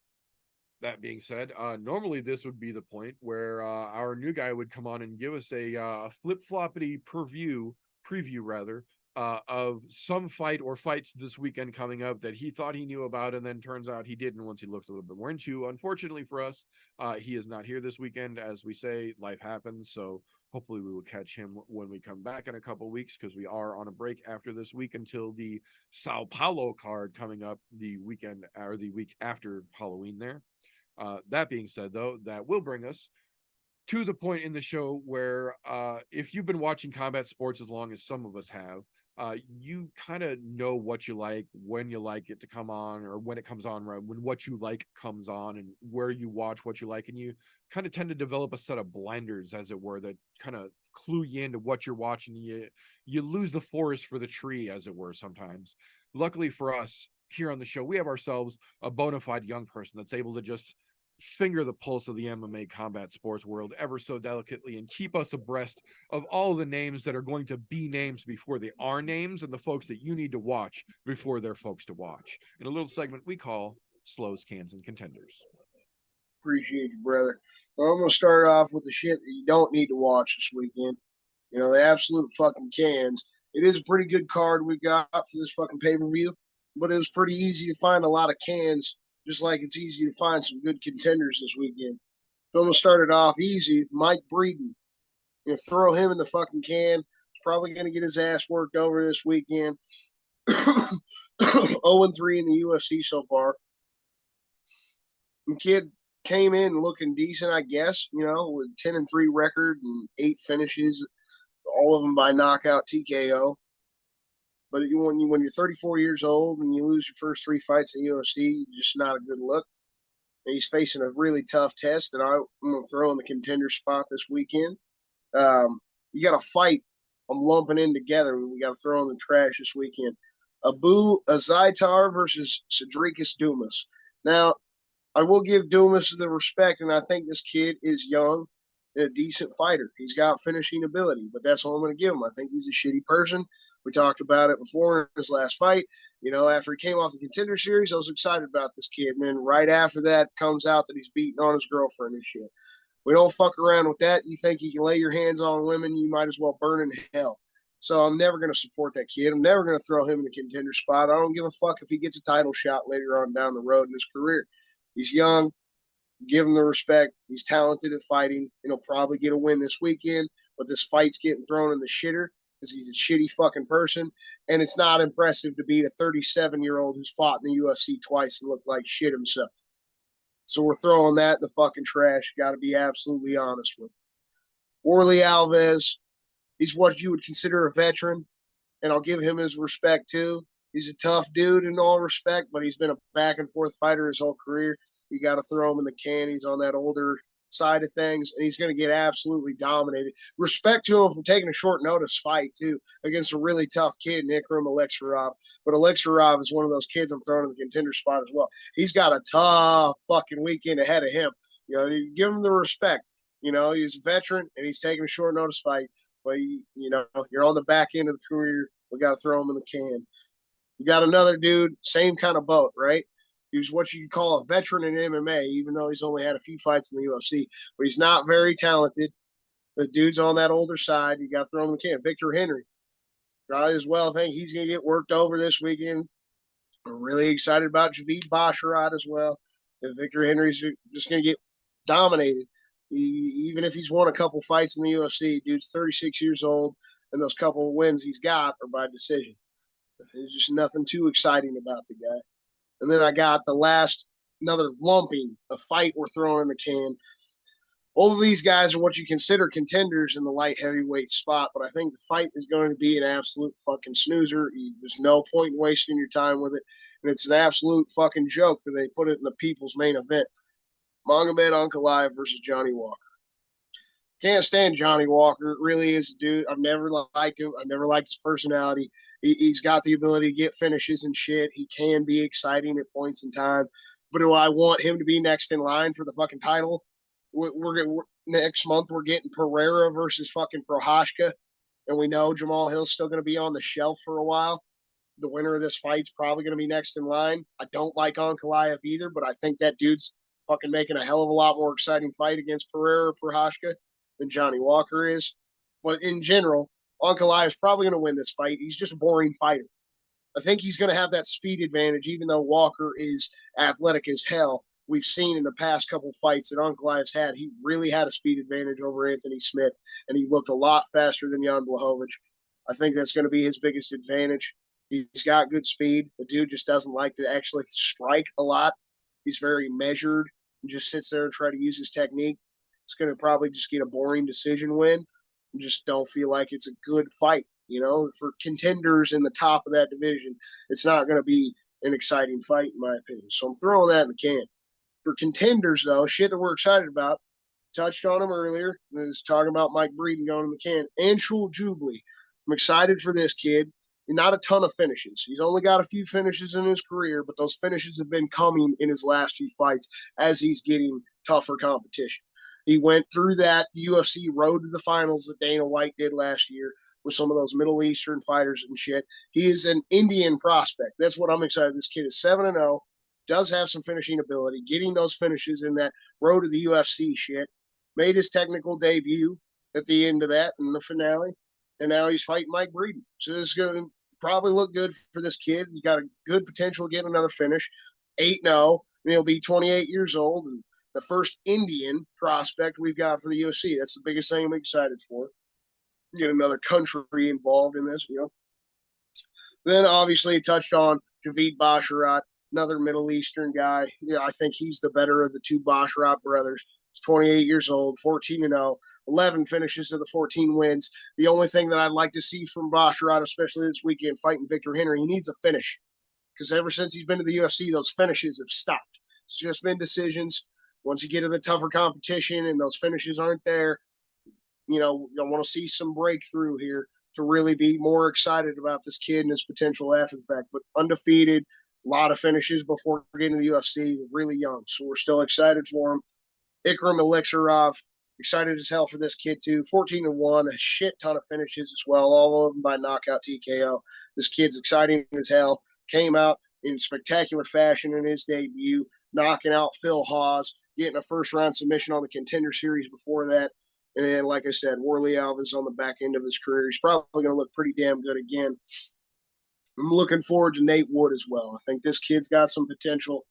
that being said, normally this would be the point where our new guy would come on and give us a flip-floppity preview of some fight or fights this weekend coming up that he thought he knew about, and then turns out he didn't once he looked a little bit more into. Unfortunately for us, he is not here this weekend. As we say, life happens, so hopefully we will catch him when we come back in a couple weeks, because we are on a break after this week until the Sao Paulo card coming up the weekend or the week after Halloween there. That being said, though, that will bring us to the point in the show where if you've been watching combat sports as long as some of us have, you kind of know what you like, when you like it to come on, or when it comes on, right? When what you like comes on, and where you watch what you like, and you kind of tend to develop a set of blinders, as it were, that kind of clue you into what you're watching. You lose the forest for the tree, as it were, sometimes. Luckily for us here on the show, we have ourselves a bona fide young person that's able to just finger the pulse of the MMA combat sports world ever so delicately and keep us abreast of all the names that are going to be names before they are names, and the folks that you need to watch before they're folks to watch, in a little segment we call Slow's Cans and Contenders. Appreciate you, brother. Well, I'm going to start off with the shit that you don't need to watch this weekend. You know, the absolute fucking cans. It is a pretty good card we got for this fucking pay-per-view, but it was pretty easy to find a lot of cans, just like it's easy to find some good contenders this weekend. So I'm going to start it off easy. Mike Breeden. You know, throw him in the fucking can. He's probably going to get his ass worked over this weekend. 0-3 in the UFC so far. The kid came in looking decent, I guess, you know, with 10-3 record and 8 finishes, all of them by knockout TKO. But when you're 34 years old and you lose your first 3 fights in the UFC, just not a good look. And he's facing a really tough test that I'm going to throw in the contender spot this weekend. You got a fight I'm lumping in together. We got to throw in the trash this weekend. Abu Azaitar versus Cedricus Dumas. Now, I will give Dumas the respect, and I think this kid is young and a decent fighter. He's got finishing ability, but that's all I'm going to give him. I think he's a shitty person. We talked about it before in his last fight. You know, after he came off the Contender Series, I was excited about this kid. And then right after that comes out that he's beating on his girlfriend and shit. We don't fuck around with that. You think you can lay your hands on women, you might as well burn in hell. So I'm never going to support that kid. I'm never going to throw him in the contender spot. I don't give a fuck if he gets a title shot later on down the road in his career. He's young. Give him the respect. He's talented at fighting. And he'll probably get a win this weekend. But this fight's getting thrown in the shitter because he's a shitty fucking person. And it's not impressive to beat a 37-year-old who's fought in the UFC twice and looked like shit himself. So we're throwing that in the fucking trash. Got to be absolutely honest with him. Orly Alves, he's what you would consider a veteran, and I'll give him his respect too. He's a tough dude in all respect, but he's been a back-and-forth fighter his whole career. You got to throw him in the can. He's on that older side of things, and he's going to get absolutely dominated. Respect to him for taking a short notice fight, too, against a really tough kid, Ikram Alexarov. But Alexarov is one of those kids I'm throwing in the contender spot as well. He's got a tough fucking weekend ahead of him. You know, you give him the respect. You know, he's a veteran, and he's taking a short notice fight. But, you know, you're on the back end of the career. We got to throw him in the can. You got another dude, same kind of boat, right? He's what you call a veteran in MMA, even though he's only had a few fights in the UFC. But he's not very talented. The dude's on that older side. You got to throw him in the can. Victor Henry. Probably as well think he's going to get worked over this weekend. I'm really excited about Javid Basharat as well. And Victor Henry's just going to get dominated. Even if he's won a couple fights in the UFC, dude's 36 years old, and those couple of wins he's got are by decision. There's just nothing too exciting about the guy. And then I got another lumping, a fight we're throwing in the can. All of these guys are what you consider contenders in the light heavyweight spot, but I think the fight is going to be an absolute fucking snoozer. There's no point in wasting your time with it. And it's an absolute fucking joke that they put it in the people's main event. Magomed Ankalaev versus Johnny Walker. Can't stand Johnny Walker. Really is a dude. I've never liked him. I've never liked his personality. He's got the ability to get finishes and shit. He can be exciting at points in time. But do I want him to be next in line for the fucking title? We're next month we're getting Pereira versus fucking Prohashka. And we know Jamal Hill's still going to be on the shelf for a while. The winner of this fight's probably going to be next in line. I don't like Ankalaev either, but I think that dude's fucking making a hell of a lot more exciting fight against Pereira or Prohashka than Johnny Walker is. But in general, Ankalaev is probably going to win this fight. He's just a boring fighter. I think he's going to have that speed advantage, even though Walker is athletic as hell. We've seen in the past couple fights that Ankalaev's had, he really had a speed advantage over Anthony Smith, and he looked a lot faster than Jan Blachowicz. I think that's going to be his biggest advantage. He's got good speed. The dude just doesn't like to actually strike a lot. He's very measured. and just sits there and try to use his technique, it's going to probably just get a boring decision win. I just don't feel like it's a good fight. For contenders in the top of that division, it's not going to be an exciting fight, in my opinion. So I'm throwing that in the can. For contenders, though, shit that we're excited about, touched on him earlier, is talking about Mike Breeden going in the can. Anshul Jubilee. I'm excited for this kid. Not a ton of finishes. He's only got a few finishes in his career, but those finishes have been coming in his last few fights as he's getting tougher competition. He went through that UFC road to the finals that Dana White did last year with some of those Middle Eastern fighters and shit. He is an Indian prospect. That's what I'm excited. This kid is 7-0, does have some finishing ability, getting those finishes in that road to the UFC shit. Made his technical debut at the end of that in the finale, and now he's fighting Mike Breeden. So this is going to probably look good for this kid. He's got a good potential to get another finish. 8-0, and he'll be 28 years old, and the first Indian prospect we've got for the UFC. That's the biggest thing I'm excited for. Get another country involved in this, Then obviously touched on Javid Basharat, another Middle Eastern guy. I think he's the better of the two Basharat brothers. He's 28 years old, 14-0, 11 finishes of the 14 wins. The only thing that I'd like to see from Basharat, especially this weekend fighting Victor Henry, he needs a finish. Because ever since he's been to the UFC, those finishes have stopped. It's just been decisions. Once you get to the tougher competition and those finishes aren't there, I want to see some breakthrough here to really be more excited about this kid and his potential after the fact. But undefeated, a lot of finishes before getting to the UFC, really young. So we're still excited for him. Ikram Elixirov, excited as hell for this kid too. 14-1, a shit ton of finishes as well, all of them by knockout TKO. This kid's exciting as hell. Came out in spectacular fashion in his debut, knocking out Phil Hawes, getting a first-round submission on the Contender Series before that. And then, like I said, Worley Alves on the back end of his career. He's probably going to look pretty damn good again. I'm looking forward to Nate Wood as well. I think this kid's got some potential.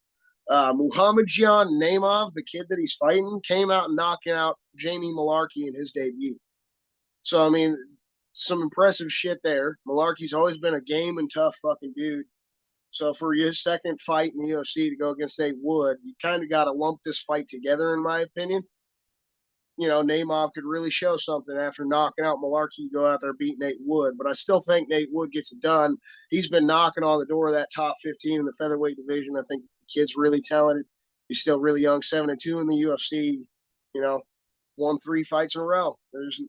Muhammadjian Naimov, the kid that he's fighting, came out knocking out Jamie Malarkey in his debut. So, some impressive shit there. Malarkey's always been a game and tough fucking dude. So for his second fight in the UFC to go against Nate Wood, you kind of got to lump this fight together, in my opinion. Naimov could really show something after knocking out Malarkey, go out there beat Nate Wood. But I still think Nate Wood gets it done. He's been knocking on the door of that top 15 in the featherweight division. I think the kid's really talented. He's still really young, 7-2 in the UFC. Won 3 fights in a row. There's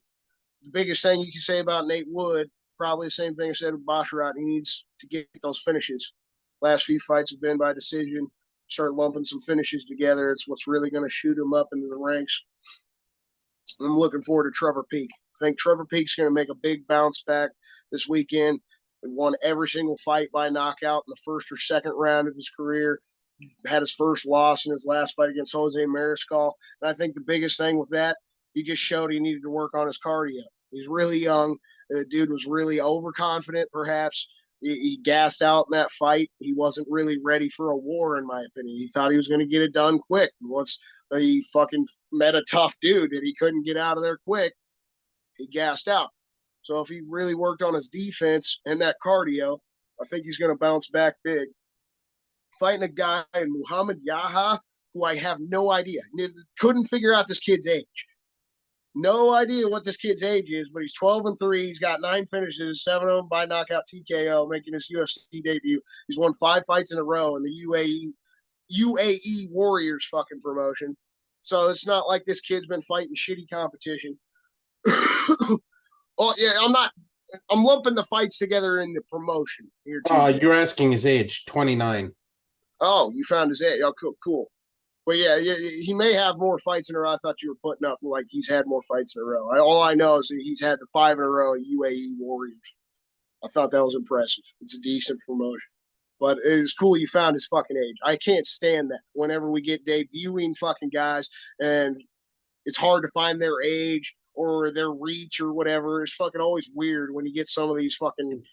the biggest thing you can say about Nate Wood, probably the same thing I said with Basharat. He needs to get those finishes. Last few fights have been by decision. Start lumping some finishes together. It's what's really going to shoot him up into the ranks. I'm looking forward to Trevor Peek. I think Trevor Peek's going to make a big bounce back this weekend. He won every single fight by knockout in the first or second round of his career. Had his first loss in his last fight against Jose Mariscal. And I think the biggest thing with that, he just showed he needed to work on his cardio. He's really young. The dude was really overconfident, perhaps. He gassed out in that fight. He wasn't really ready for a war, in my opinion. He thought he was going to get it done quick. And once he fucking met a tough dude and he couldn't get out of there quick, he gassed out. So if he really worked on his defense and that cardio, I think he's going to bounce back big. Fighting a guy in Muhammad Yaha, who I have no idea. Couldn't figure out this kid's age. No idea what this kid's age is, but he's 12-3. He's got 9 finishes, 7 of them by knockout TKO, making his UFC debut. He's won 5 fights in a row in the UAE Warriors fucking promotion. So it's not like this kid's been fighting shitty competition. Oh yeah, I'm lumping the fights together in the promotion here too. You're asking his age, 29. Oh, you found his age. Oh, cool. But yeah, he may have more fights in a row. I thought you were putting up like he's had more fights in a row. All I know is that he's had the 5 in a row at UAE Warriors. I thought that was impressive. It's a decent promotion. But it's cool you found his fucking age. I can't stand that whenever we get debuting fucking guys and it's hard to find their age or their reach or whatever. It's fucking always weird when you get some of these fucking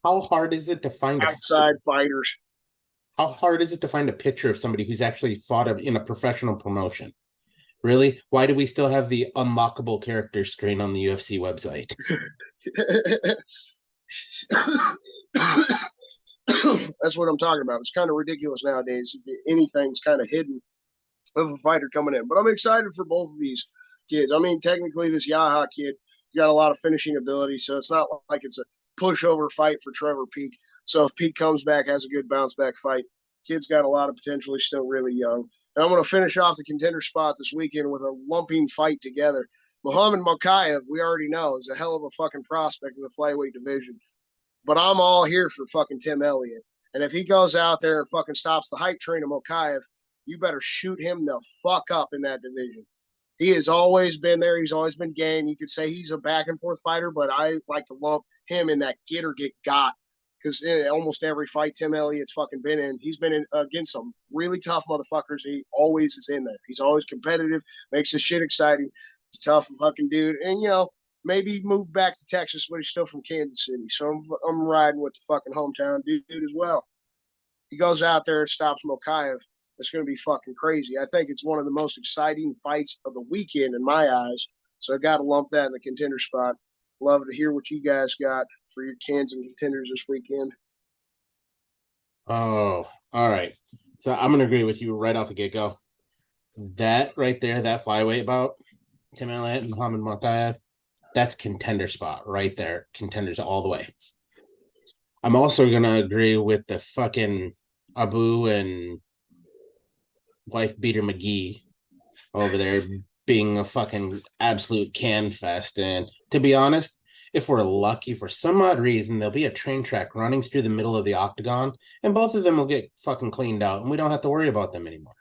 How hard is it to find outside fighters. How hard is it to find a picture of somebody who's actually fought in a professional promotion? Really? Why do we still have the unlockable character screen on the UFC website? That's what I'm talking about. It's kind of ridiculous nowadays. If anything's kind of hidden. of a fighter coming in. But I'm excited for both of these kids. I mean, technically, this Yaha kid got a lot of finishing ability, so it's not like it's a pushover fight for Trevor Peak. So if Peak comes back, has a good bounce back fight, kid's got a lot of potential. He's still really young. And I'm going to finish off the contender spot this weekend with a lumping fight together. Muhammad Mokaev, we already know, is a hell of a fucking prospect in the flyweight division. But I'm all here for fucking Tim Elliott. And if he goes out there and fucking stops the hype train of Mokaev, you better shoot him the fuck up in that division. He has always been there. He's always been game. You could say he's a back and forth fighter, but I like to lump him in that get or get got. Because almost every fight Tim Elliott's fucking been in, he's been in against some really tough motherfuckers. He always is in there. He's always competitive, makes the shit exciting. He's a tough fucking dude. And, you know, maybe moved back to Texas, but he's still from Kansas City. So I'm riding with the fucking hometown dude as well. He goes out there and stops Mokaev. It's going to be fucking crazy. I think it's one of the most exciting fights of the weekend in my eyes. So I got to lump that in the contender spot. Love to hear what you guys got for your cans and contenders this weekend. Oh, all right. So I'm going to agree with you right off the get-go. That right there, that flyweight bout, Tim Elliott and Muhammad Mokaev, that's contender spot right there. Contenders all the way. I'm also going to agree with the fucking Abu and wife beater McGee over there being a fucking absolute can fest. And to be honest, if we're lucky, for some odd reason, there'll be a train track running through the middle of the octagon, and both of them will get fucking cleaned out, and we don't have to worry about them anymore.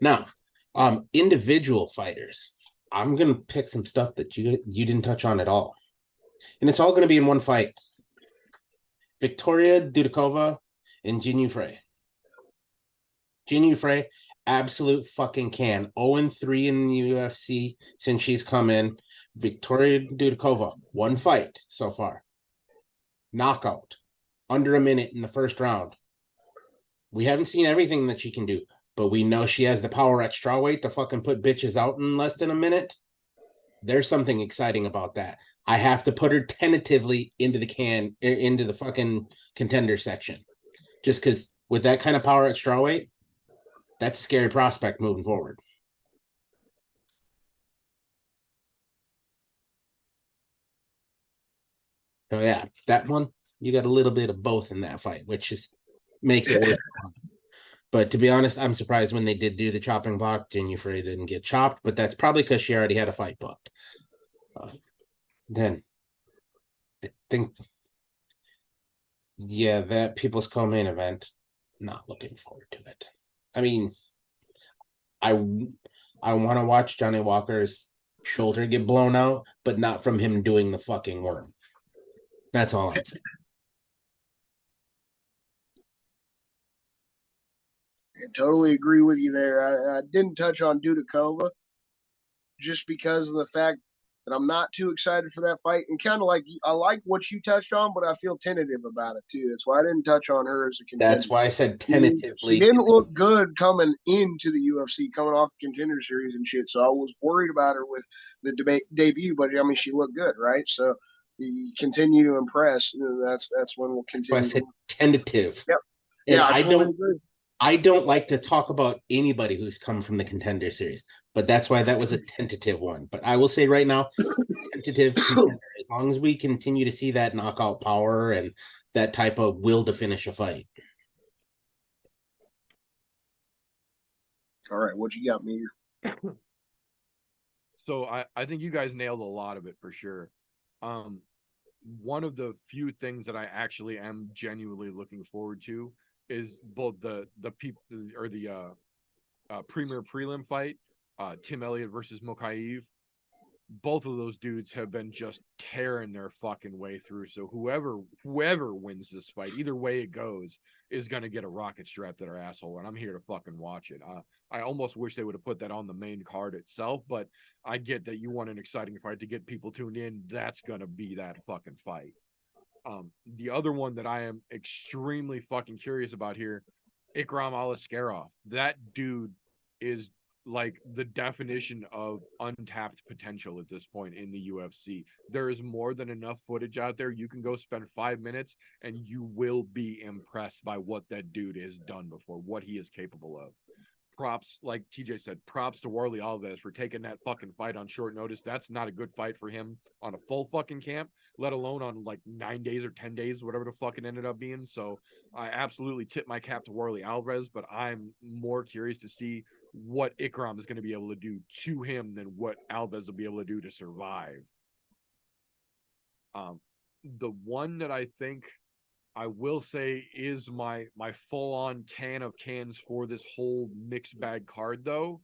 Now, individual fighters, I'm gonna pick some stuff that you didn't touch on at all, and it's all gonna be in one fight. Victoria Dudikova and Jin Frey. Jin Frey, absolute fucking can. 0-3 in the UFC since she's come in. Victoria Dudikova, one fight so far. Knockout. Under a minute in the first round. We haven't seen everything that she can do, but we know she has the power at strawweight to fucking put bitches out in less than a minute. There's something exciting about that. I have to put her tentatively into the fucking contender section. Just because with that kind of power at strawweight, that's a scary prospect moving forward. So yeah, that one, you got a little bit of both in that fight, which is makes it worth it. But to be honest, I'm surprised when they did do the chopping block, Jin Frey didn't get chopped, but that's probably because she already had a fight booked. Then I think, yeah, that People's Co-Main event, not looking forward to it. I mean, I want to watch Johnny Walker's shoulder get blown out, but not from him doing the fucking worm. That's all I'm saying. I totally agree with you there. I didn't touch on Dudikova just because of the fact that I'm not too excited for that fight. And kind of like, I like what you touched on, but I feel tentative about it too. That's why I didn't touch on her as a contender. That's why I said tentatively. She didn't look good coming into the UFC, coming off the contender series and shit. So I was worried about her with the debut, but I mean, she looked good, right? So you continue to impress. And that's when we'll continue. That's why I said tentative. Yep. And yeah, I totally agree. I don't like to talk about anybody who's come from the contender series, but that's why that was a tentative one. But I will say right now, tentative contender, as long as we continue to see that knockout power and that type of will to finish a fight. All right, what you got, Meteor? So I think you guys nailed a lot of it for sure. One of the few things that I actually am genuinely looking forward to is both the people or the premier prelim fight, Tim Elliott versus Mokaev. Both of those dudes have been just tearing their fucking way through. So whoever wins this fight, either way it goes, is gonna get a rocket strapped to their asshole, and I'm here to fucking watch it. I almost wish they would have put that on the main card itself, but I get that you want an exciting fight to get people tuned in. That's gonna be that fucking fight. The other one that I am extremely fucking curious about here, Ikram Aliskerov. That dude is like the definition of untapped potential at this point in the UFC. There is more than enough footage out there. You can go spend 5 minutes and you will be impressed by what that dude has done before, what he is capable of. props, like TJ said, props to Warley Alves for taking that fucking fight on short notice. That's not a good fight for him on a full fucking camp, let alone on like 9 days or 10 days, whatever the fuck it ended up being. So I absolutely tip my cap to Warley Alves, but I'm more curious to see what Ikram is going to be able to do to him than what Alves will be able to do to survive. The one that I think I will say is my full-on can of cans for this whole mixed bag card, though,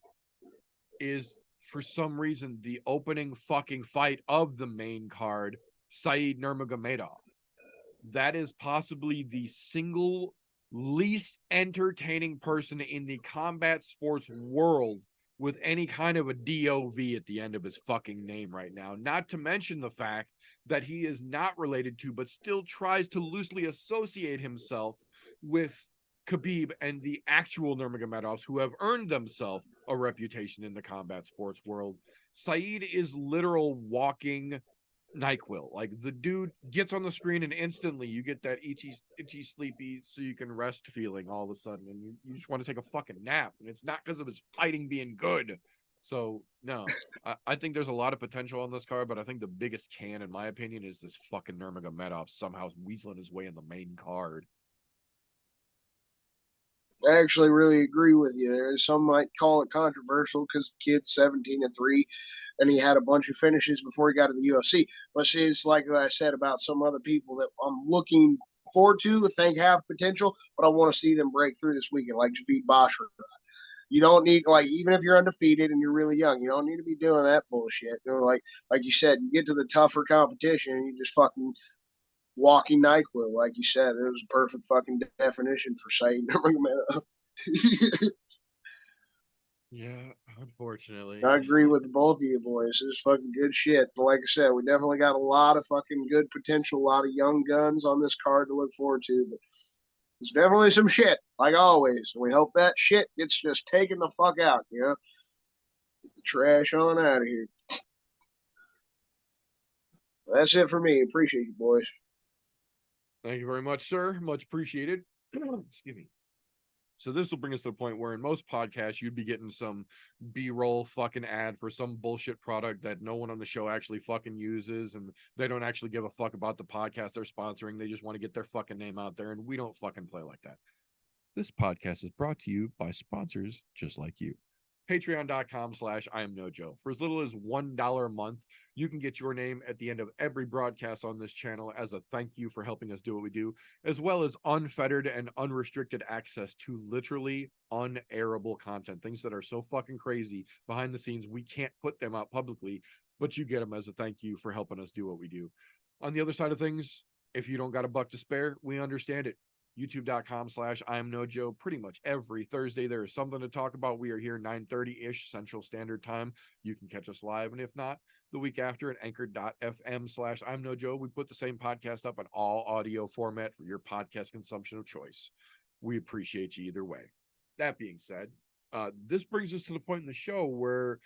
is for some reason the opening fucking fight of the main card, Said Nurmagomedov. That is possibly the single least entertaining person in the combat sports world with any kind of a DOV at the end of his fucking name right now. Not to mention the fact that he is not related to, but still tries to loosely associate himself with Khabib and the actual Nurmagomedovs who have earned themselves a reputation in the combat sports world. Said is literal walking NyQuil. Like, the dude gets on the screen and instantly you get that itchy, sleepy, so you can rest feeling all of a sudden, and you just want to take a fucking nap. And it's not because of his fighting being good. So no, I think there's a lot of potential on this card, but I think the biggest can, in my opinion, is this fucking Nurmagomedov somehow weaseling his way in the main card. I actually really agree with you there. Some might call it controversial because the kid's 17-3 and he had a bunch of finishes before he got to the UFC. But see, it's like I said about some other people that I'm looking forward to, think have potential, but I want to see them break through this weekend, like Javid Bashir. You don't need, like, even if you're undefeated and you're really young, you don't need to be doing that bullshit. You know, like you said, you get to the tougher competition and you just fucking walking NyQuil, like you said. It was a perfect fucking definition for saying. Yeah, unfortunately. I agree with both of you boys. It's fucking good shit. But like I said, we definitely got a lot of fucking good potential, a lot of young guns on this card to look forward to. But there's definitely some shit, like always. And we hope that shit gets just taken the fuck out, you know? Get the trash on out of here. That's it for me. Appreciate you, boys. Thank you very much, sir. Much appreciated. Excuse me. So this will bring us to the point where in most podcasts, you'd be getting some B-roll fucking ad for some bullshit product that no one on the show actually fucking uses, and they don't actually give a fuck about the podcast they're sponsoring. They just want to get their fucking name out there, and we don't fucking play like that. This podcast is brought to you by sponsors just like you. Patreon.com/IamNoJoe. For as little as $1 a month, you can get your name at the end of every broadcast on this channel as a thank you for helping us do what we do, as well as unfettered and unrestricted access to literally unairable content, things that are so fucking crazy behind the scenes we can't put them out publicly, but you get them as a thank you for helping us do what we do. On the other side of things, if you don't got a buck to spare, we understand it. YouTube.com/IamNoJoe. Pretty much every Thursday there is something to talk about. We are here 9:30-ish Central Standard Time. You can catch us live, and if not, the week after at anchor.fm/IamNoJoe. We put the same podcast up in all audio format for your podcast consumption of choice. We appreciate you either way. That being said, this brings us to the point in the show where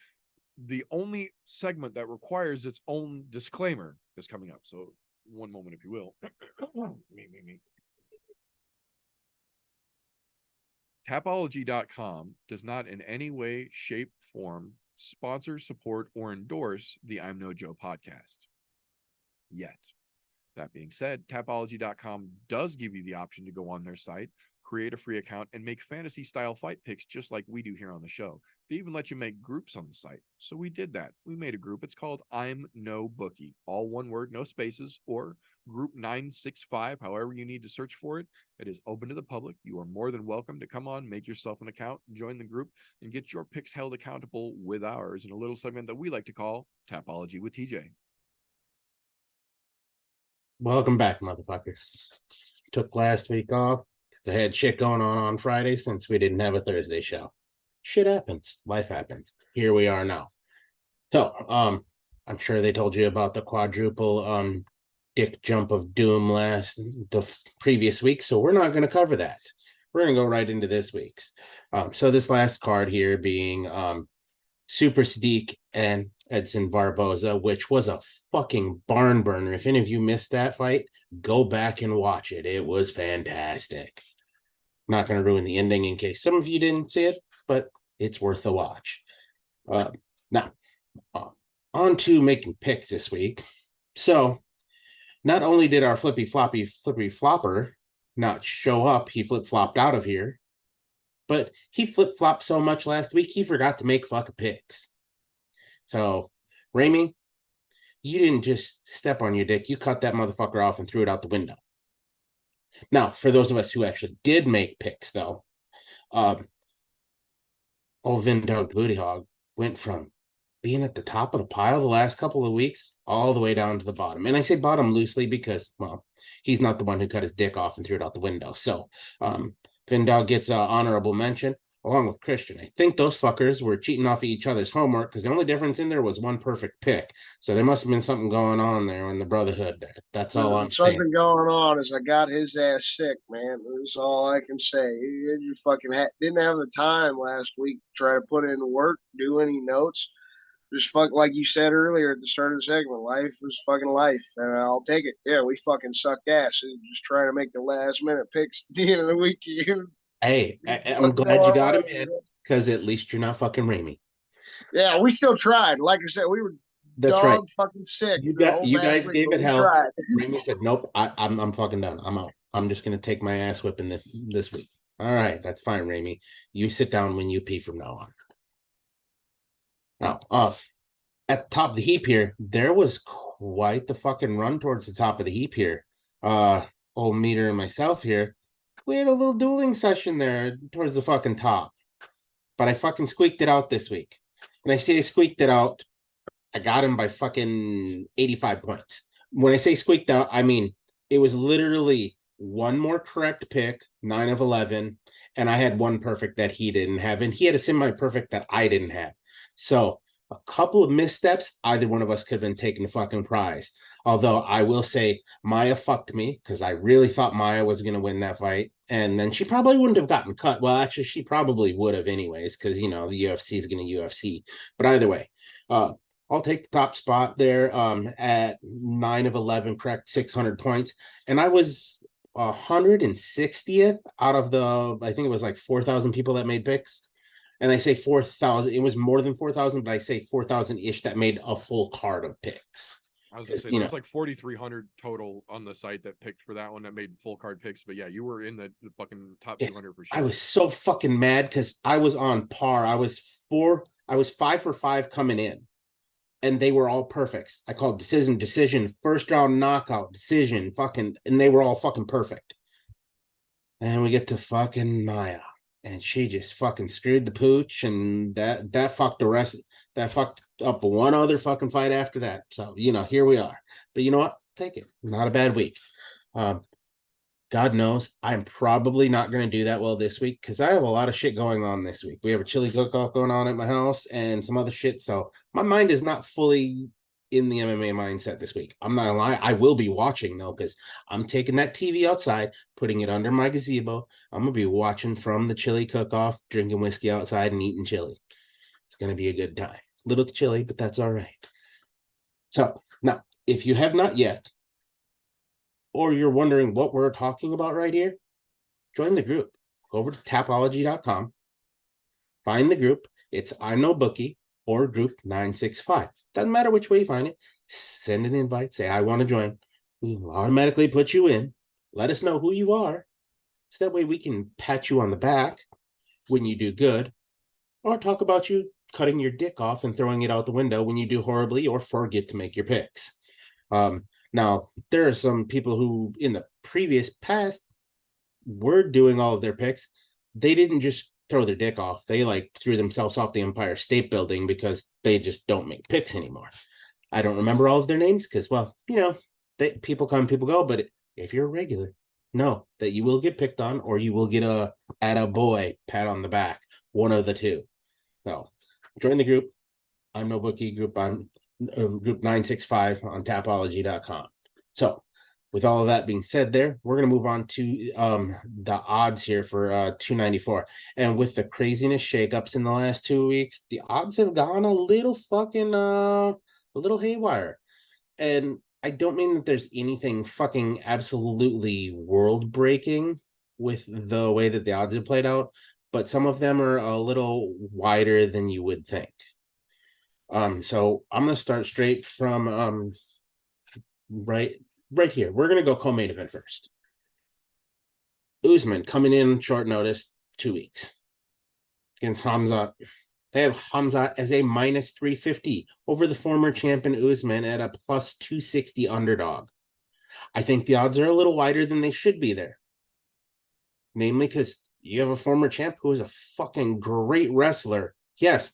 the only segment that requires its own disclaimer is coming up. So one moment, if you will. me. Tapology.com does not in any way, shape, form, sponsor, support, or endorse the I'm No Joe podcast. Yet. That being said, Tapology.com does give you the option to go on their site, create a free account, and make fantasy-style fight picks just like we do here on the show. They even let you make groups on the site. So we did that. We made a group. It's called I'm No Bookie. All one word, no spaces, or Group 965, however you need to search for it. It is open to the public. You are more than welcome to come on, make yourself an account, join the group, and get your picks held accountable with ours in a little segment that we like to call Tapology with TJ. Welcome back, motherfuckers. Took last week off because I had shit going on Friday since we didn't have a Thursday show. Shit happens. Life happens. Here we are now. So, I'm sure they told you about the quadruple dick jump of doom the previous week, so we're not going to cover that. We're going to go right into this week's. So this last card here being Super Sadiq and Edson Barboza, which was a fucking barn burner. If any of you missed that fight, go back and watch it. It was fantastic. Not going to ruin the ending in case some of you didn't see it, but It's worth a watch. Now, on to making picks this week. So, not only did our flippy flopper not show up, he flip-flopped out of here, but he flip-flopped so much last week, he forgot to make fucking picks. So, Ramie, you didn't just step on your dick. You cut that motherfucker off and threw it out the window. Now, for those of us who actually did make picks, though, old Vindog Booty Hog went from being at the top of the pile the last couple of weeks all the way down to the bottom. And I say bottom loosely because, well, he's not the one who cut his dick off and threw it out the window. So Vindog gets an honorable mention along with Christian. I think those fuckers were cheating off of each other's homework because the only difference in there was one perfect pick. So there must have been something going on there in the brotherhood there. That's all I'm saying. Something going on is I got his ass sick, man. That's all I can say. He just fucking didn't have the time last week to try to put in work, do any notes. Just fuck, like you said earlier at the start of the segment, life was fucking life, and I'll take it. Yeah, we fucking sucked ass. Just trying to make the last minute picks at the end of the weekend. Hey, I'm glad you got him in because at least you're not fucking Ramie. Yeah, we still tried. Like I said, we were fucking sick. You guys gave it hell. Ramie said, "Nope, I'm fucking done. I'm out. I'm just gonna take my ass whipping this week." All right, that's fine, Ramie. You sit down when you pee from now on. Now, at the top of the heap here, there was quite the fucking run towards the top of the heap here. Old Meter and myself here, we had a little dueling session there towards the fucking top. But I fucking squeaked it out this week. And I say I squeaked it out, I got him by fucking 85 points. When I say squeaked out, I mean, it was literally one more correct pick, 9 of 11, and I had one perfect that he didn't have, and he had a semi-perfect that I didn't have. So a couple of missteps, either one of us could have been taking the fucking prize. Although I will say Maya fucked me because I really thought Maya was going to win that fight. And then she probably wouldn't have gotten cut. Well, actually, she probably would have anyways because, you know, the UFC is going to UFC. But either way, I'll take the top spot there at 9 of 11, correct, 600 points. And I was 160th out of the, I think it was like 4,000 people that made picks. And I say 4,000, it was more than 4,000, but I say 4,000-ish that made a full card of picks. I was going to say, there's like 4,300 total on the site that picked for that one that made full card picks. But yeah, you were in the fucking top 200 for sure. I was so fucking mad because I was on par. I was 5 for 5 coming in. And they were all perfects. I called decision, first round knockout, decision, fucking, and they were all fucking perfect. And we get to fucking Maya. And she just fucking screwed the pooch, and that fucked the rest. That fucked up one other fucking fight after that. So, you know, here we are. But you know what? Take it. Not a bad week. God knows I'm probably not going to do that well this week because I have a lot of shit going on this week. We have a chili cook-off going on at my house and some other shit. So my mind is not fully in the MMA mindset this week. I'm not gonna lie. I will be watching though, because I'm taking that TV outside, putting it under my gazebo. I'm gonna be watching from the chili cook-off, drinking whiskey outside and eating chili. It's gonna be a good time. A little chilly, but that's all right. So now, if you have not yet, or you're wondering what we're talking about right here, join the group. Go over to Tapology.com. Find the group. It's I'm No Bookie or Group 965. Doesn't matter which way you find it. Send an invite. Say, I want to join. We will automatically put you in. Let us know who you are. So that way we can pat you on the back when you do good. Or talk about you cutting your dick off and throwing it out the window when you do horribly or forget to make your picks. Now, there are some people who in the previous past were doing all of their picks. They didn't just throw their dick off. They like threw themselves off the Empire State Building because they just don't make picks anymore. I don't remember all of their names because, well, you know, people come, people go. But if you're a regular, know that you will get picked on or you will get a attaboy pat on the back. One of the two. So join the group. I'm No Bookie group on Group 965 on Tapology.com. So with all of that being said there, we're going to move on to the odds here for 294. And with the craziness shakeups in the last 2 weeks, the odds have gone a little fucking a little haywire. And I don't mean that there's anything fucking absolutely world breaking with the way that the odds have played out, but some of them are a little wider than you would think. So I'm gonna start straight from right here. We're gonna go co-main event first. Usman coming in short notice, 2 weeks against Hamzat. They have Hamzat as a minus 350 over the former champion Usman at a plus 260 underdog. I think the odds are a little wider than they should be there. Namely because you have a former champ who is a fucking great wrestler. Yes,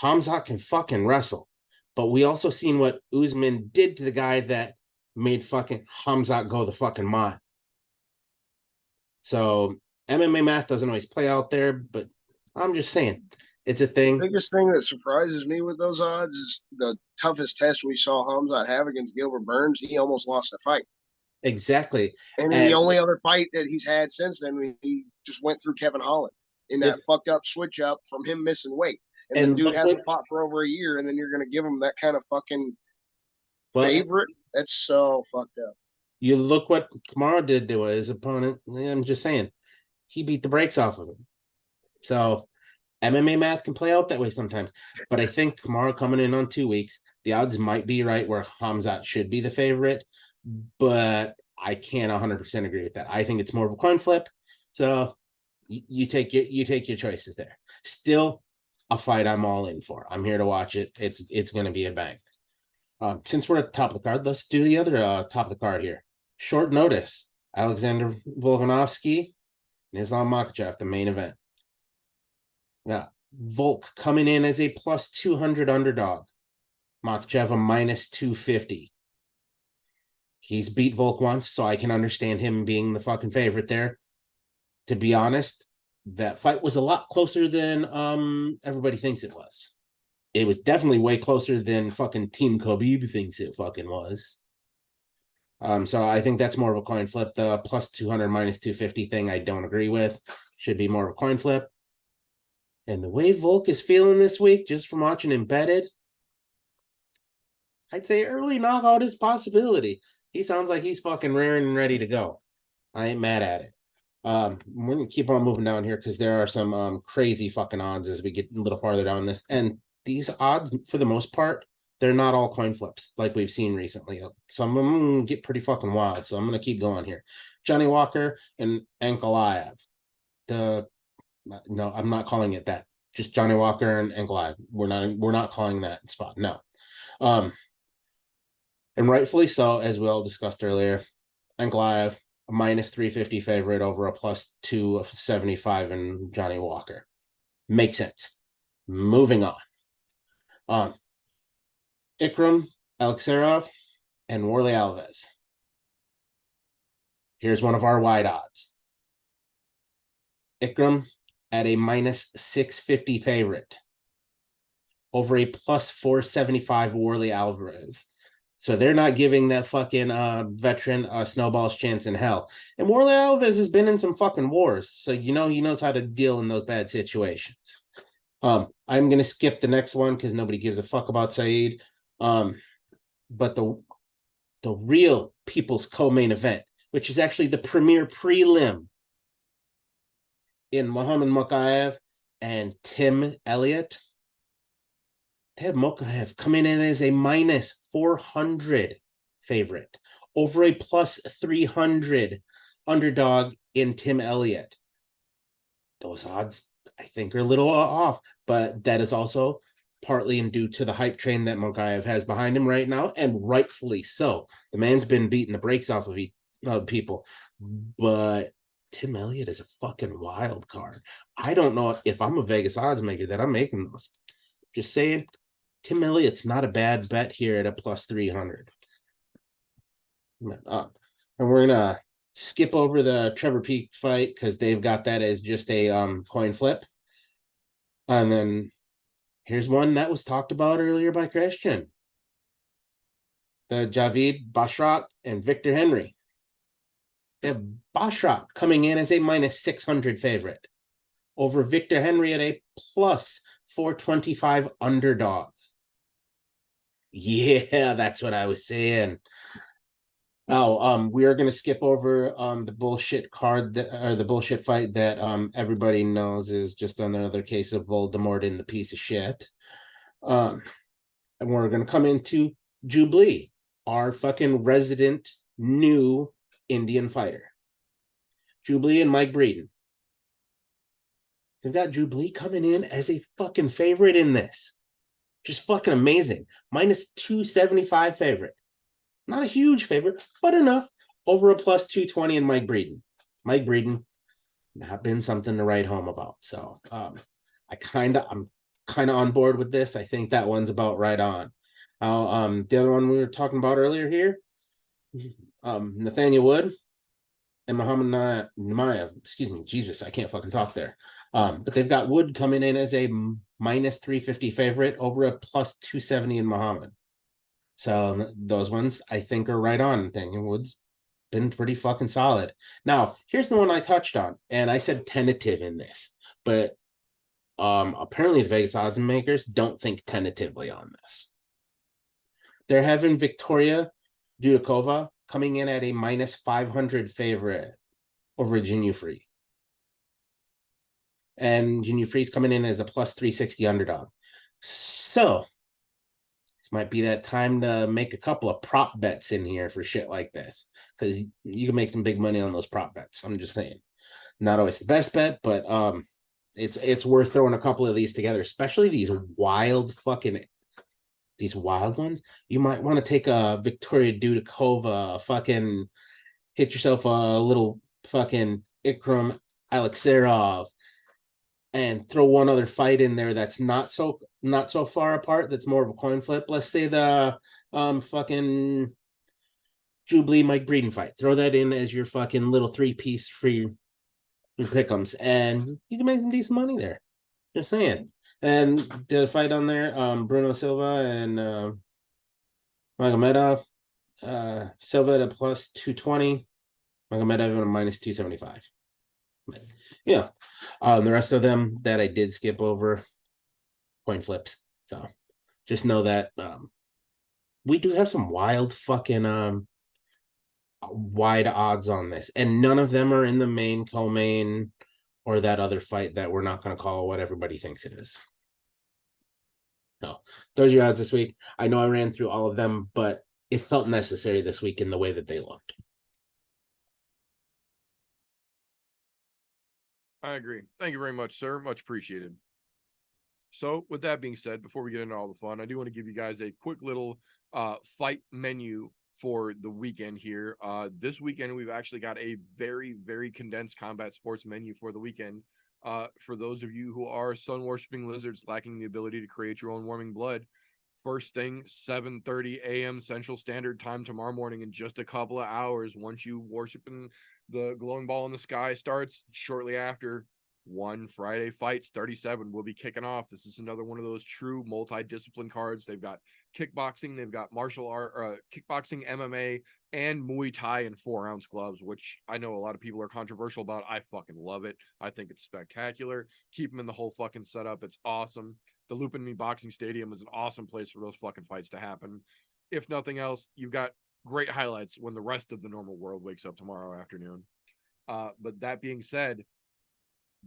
Hamzat can fucking wrestle, but we also seen what Usman did to the guy that made fucking Hamzat go the fucking mile. So MMA math doesn't always play out there, but I'm just saying it's a thing. The biggest thing that surprises me with those odds is the toughest test we saw Hamzat have against Gilbert Burns. He almost lost the fight. Exactly. And the only other fight that he's had since then, he just went through Kevin Holland in that fucked up switch up from him missing weight. And the dude hasn't fought for over a year, and then you're going to give him that kind of fucking favorite? That's so fucked up. You look what Kamaru did to his opponent. I'm just saying, he beat the brakes off of him. So MMA math can play out that way sometimes. But I think Kamaru coming in on 2 weeks, the odds might be right where Hamzat should be the favorite. But I can't 100% agree with that. I think it's more of a coin flip. So you take your choices there. Still a fight I'm all in for. I'm here to watch it. It's going to be a bang. Since we're at the top of the card, let's do the other top of the card here. Short notice. Alexander Volkanovski and Islam Makhachev, the main event. Now, Volk coming in as a plus 200 underdog. Makhachev a minus 250. He's beat Volk once, so I can understand him being the fucking favorite there. To be honest, that fight was a lot closer than everybody thinks it was. It was definitely way closer than fucking Team Khabib thinks it fucking was. So I think that's more of a coin flip. The plus 200 minus 250 thing I don't agree with. Should be more of a coin flip. And the way Volk is feeling this week, just from watching Embedded, I'd say early knockout is a possibility. He sounds like he's fucking raring and ready to go. I ain't mad at it. We're going to keep on moving down here because there are some crazy fucking odds as we get a little farther down this. And these odds, for the most part, they're not all coin flips like we've seen recently. Some of them get pretty fucking wild, so I'm going to keep going here. Johnny Walker and Ankalaev. No, I'm not calling it that. Just Johnny Walker and Ankalaev. We're not calling that spot. No. And rightfully so, as we all discussed earlier. Ankalaev, a minus 350 favorite over a plus 275 in Johnny Walker. Makes sense. Moving on. Ikram Alexerov and Warley Alves. Here's one of our wide odds. Ikram at a minus 650 favorite over a plus 475 Warley Alvarez. So they're not giving that fucking veteran a snowball's chance in hell. And Warley Alves has been in some fucking wars, so he knows how to deal in those bad situations. I'm going to skip the next one because nobody gives a fuck about Saeed. But the real people's co-main event, which is actually the premier prelim in Muhammad Mokaev and Tim Elliott. They have Mokaev coming in as a minus 400 favorite over a plus 300 underdog in Tim Elliott. Those odds, I think, are a little off, but that is also partly due to the hype train that Mokaev has behind him right now, and rightfully so. The man's been beating the brakes off of people, but Tim Elliott is a fucking wild card. I don't know if I'm a Vegas odds maker that I'm making those. Just saying, Tim Elliott's not a bad bet here at a plus 300. And we're going to skip over the Trevor Peak fight because they've got that as just a coin flip. And then here's one that was talked about earlier by Christian. The Javid Bashrat and Victor Henry. They have Bashrat coming in as a minus 600 favorite over Victor Henry at a plus 425 underdog. Yeah, that's what I was saying. We are gonna skip over the bullshit card or the bullshit fight that everybody knows is just another case of Voldemort in the piece of shit. And we're gonna come into Jubilee, our fucking resident new Indian fighter. Jubilee and Mike Breeden. They've got Jubilee coming in as a fucking favorite in this. Just fucking amazing. Minus 275 favorite. Not a huge favorite, but enough. Over a plus 220 in Mike Breeden. Mike Breeden, not been something to write home about. So I'm kind of on board with this. I think that one's about right on. The other one we were talking about earlier here, Nathaniel Wood and Muhammad Namaya. Excuse me, Jesus, I can't fucking talk there. But they've got Wood coming in as a minus 350 favorite over a plus 270 in Muhammad. So those ones I think are right on. Nathaniel Wood's been pretty fucking solid. Now, here's the one I touched on, and I said tentative in this, but apparently the Vegas odds makers don't think tentatively on this. They're having Victoria Dudakova coming in at a minus 500 favorite over Jinyu Free. And Jinyu Free's coming in as a plus 360 underdog. So this might be that time to make a couple of prop bets in here for shit like this, because you can make some big money on those prop bets. I'm just saying, not always the best bet, but it's worth throwing a couple of these together, especially these wild ones. You might want to take a Victoria Dudakova, fucking hit yourself a little fucking Ikram Alexerov, and throw one other fight in there that's not so far apart, that's more of a coin flip. Let's say the fucking Jubilee Mike Breeden fight. Throw that in as your fucking little 3-piece for your pick'ems, and you can make some decent money there. Just saying. And the fight on there, Bruno Silva and Magomedov. Silva at a plus 220, Magomedov at a minus 275. But, yeah. The rest of them that I did skip over, coin flips. So just know that we do have some wild fucking wide odds on this, and none of them are in the main, co-main, or that other fight that we're not going to call what everybody thinks it is. So those are your odds this week. I know I ran through all of them, but it felt necessary this week in the way that they looked. I agree. Thank you very much, sir. Much appreciated. So with that being said, before we get into all the fun, I do want to give you guys a quick little fight menu for the weekend here. This weekend, we've actually got a very, very condensed combat sports menu for the weekend. For those of you who are sun-worshipping lizards lacking the ability to create your own warming blood, first thing, 7:30 a.m. Central Standard Time tomorrow morning, in just a couple of hours, once you worshiping the glowing ball in the sky starts, shortly after, One Friday Fights 37 will be kicking off. This is another one of those true multi-discipline cards. They've got kickboxing, they've got martial art, kickboxing, MMA, and Muay Thai in 4-ounce gloves, which I know a lot of people are controversial about. I fucking love it. I think it's spectacular. Keep them in the whole fucking setup. It's awesome. The Lupin Boxing Stadium is an awesome place for those fucking fights to happen. If nothing else, you've got great highlights when the rest of the normal world wakes up tomorrow afternoon. But that being said,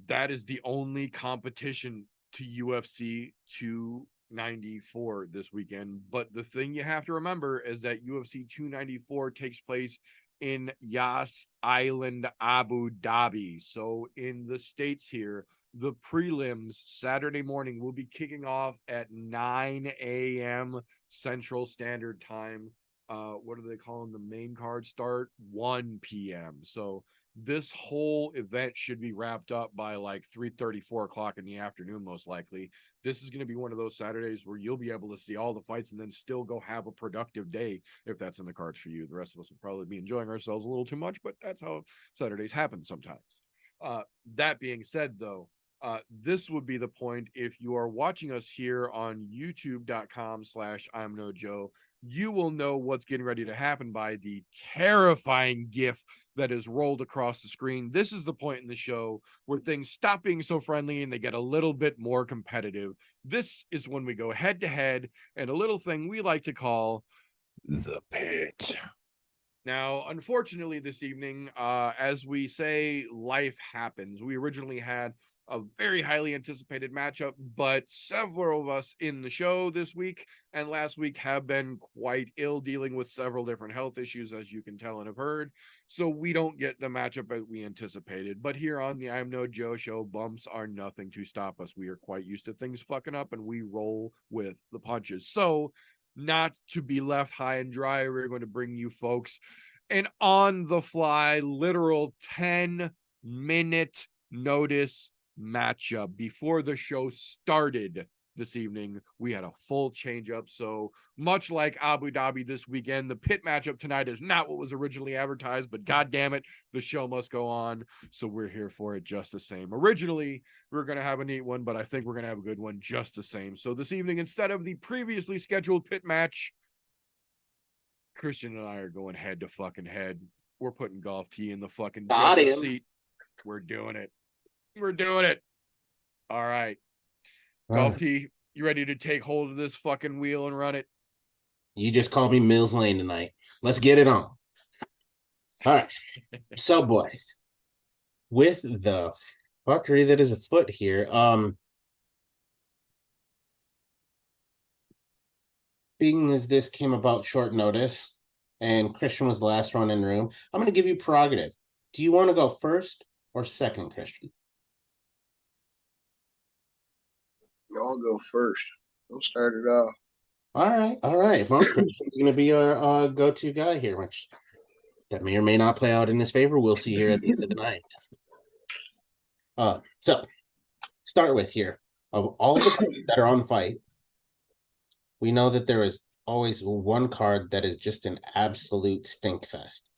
that is the only competition to UFC 294 this weekend. But the thing you have to remember is that UFC 294 takes place in Yas Island, Abu Dhabi. So in the States here, the prelims Saturday morning will be kicking off at 9 a.m. Central Standard Time. What do they call them? The main card start 1 p.m. So this whole event should be wrapped up by like 3:30, 4 o'clock in the afternoon, most likely. This is going to be one of those Saturdays where you'll be able to see all the fights and then still go have a productive day if that's in the cards for you. The rest of us will probably be enjoying ourselves a little too much, but that's how Saturdays happen sometimes. That being said, though, this would be the point if you are watching us here on youtube.com/I'mNoJoe. You will know what's getting ready to happen by the terrifying GIF that is rolled across the screen. This is the point in the show where things stop being so friendly and they get a little bit more competitive. This is when we go head to head and a little thing we like to call the pit. Now, unfortunately, this evening, as we say, life happens. We originally had a very highly anticipated matchup, but several of us in the show this week and last week have been quite ill, dealing with several different health issues, as you can tell and have heard. So we don't get the matchup that we anticipated. But here on the I'm No Joe show, bumps are nothing to stop us. We are quite used to things fucking up, and we roll with the punches. So, not to be left high and dry, we're going to bring you folks an on the fly, literal 10-minute notice matchup. Before the show started this evening, we had a full change up. So much like Abu Dhabi this weekend, the pit matchup tonight is not what was originally advertised, but god damn it, the show must go on. So we're here for it just the same. Originally, we were going to have a neat one, but I think we're going to have a good one just the same. So this evening, instead of the previously scheduled pit match, Christian and I are going head to fucking head. We're putting Golf T in the fucking judge's seat. We're doing it. We're doing it. All right. Golf T, you ready to take hold of this fucking wheel and run it? You just called me Mills Lane tonight. Let's get it on. All right. So, boys, with the fuckery that is afoot here, being as this came about short notice and Christian was the last one in the room, I'm going to give you prerogative. Do you want to go first or second, Christian? I'll go first. I'll start it off. All right. Well, Christian's going to be our go-to guy here, which that may or may not play out in his favor. We'll see here at the end of the night. So, start with here. Of all the cards that are on fight, we know that there is always one card that is just an absolute stink fest.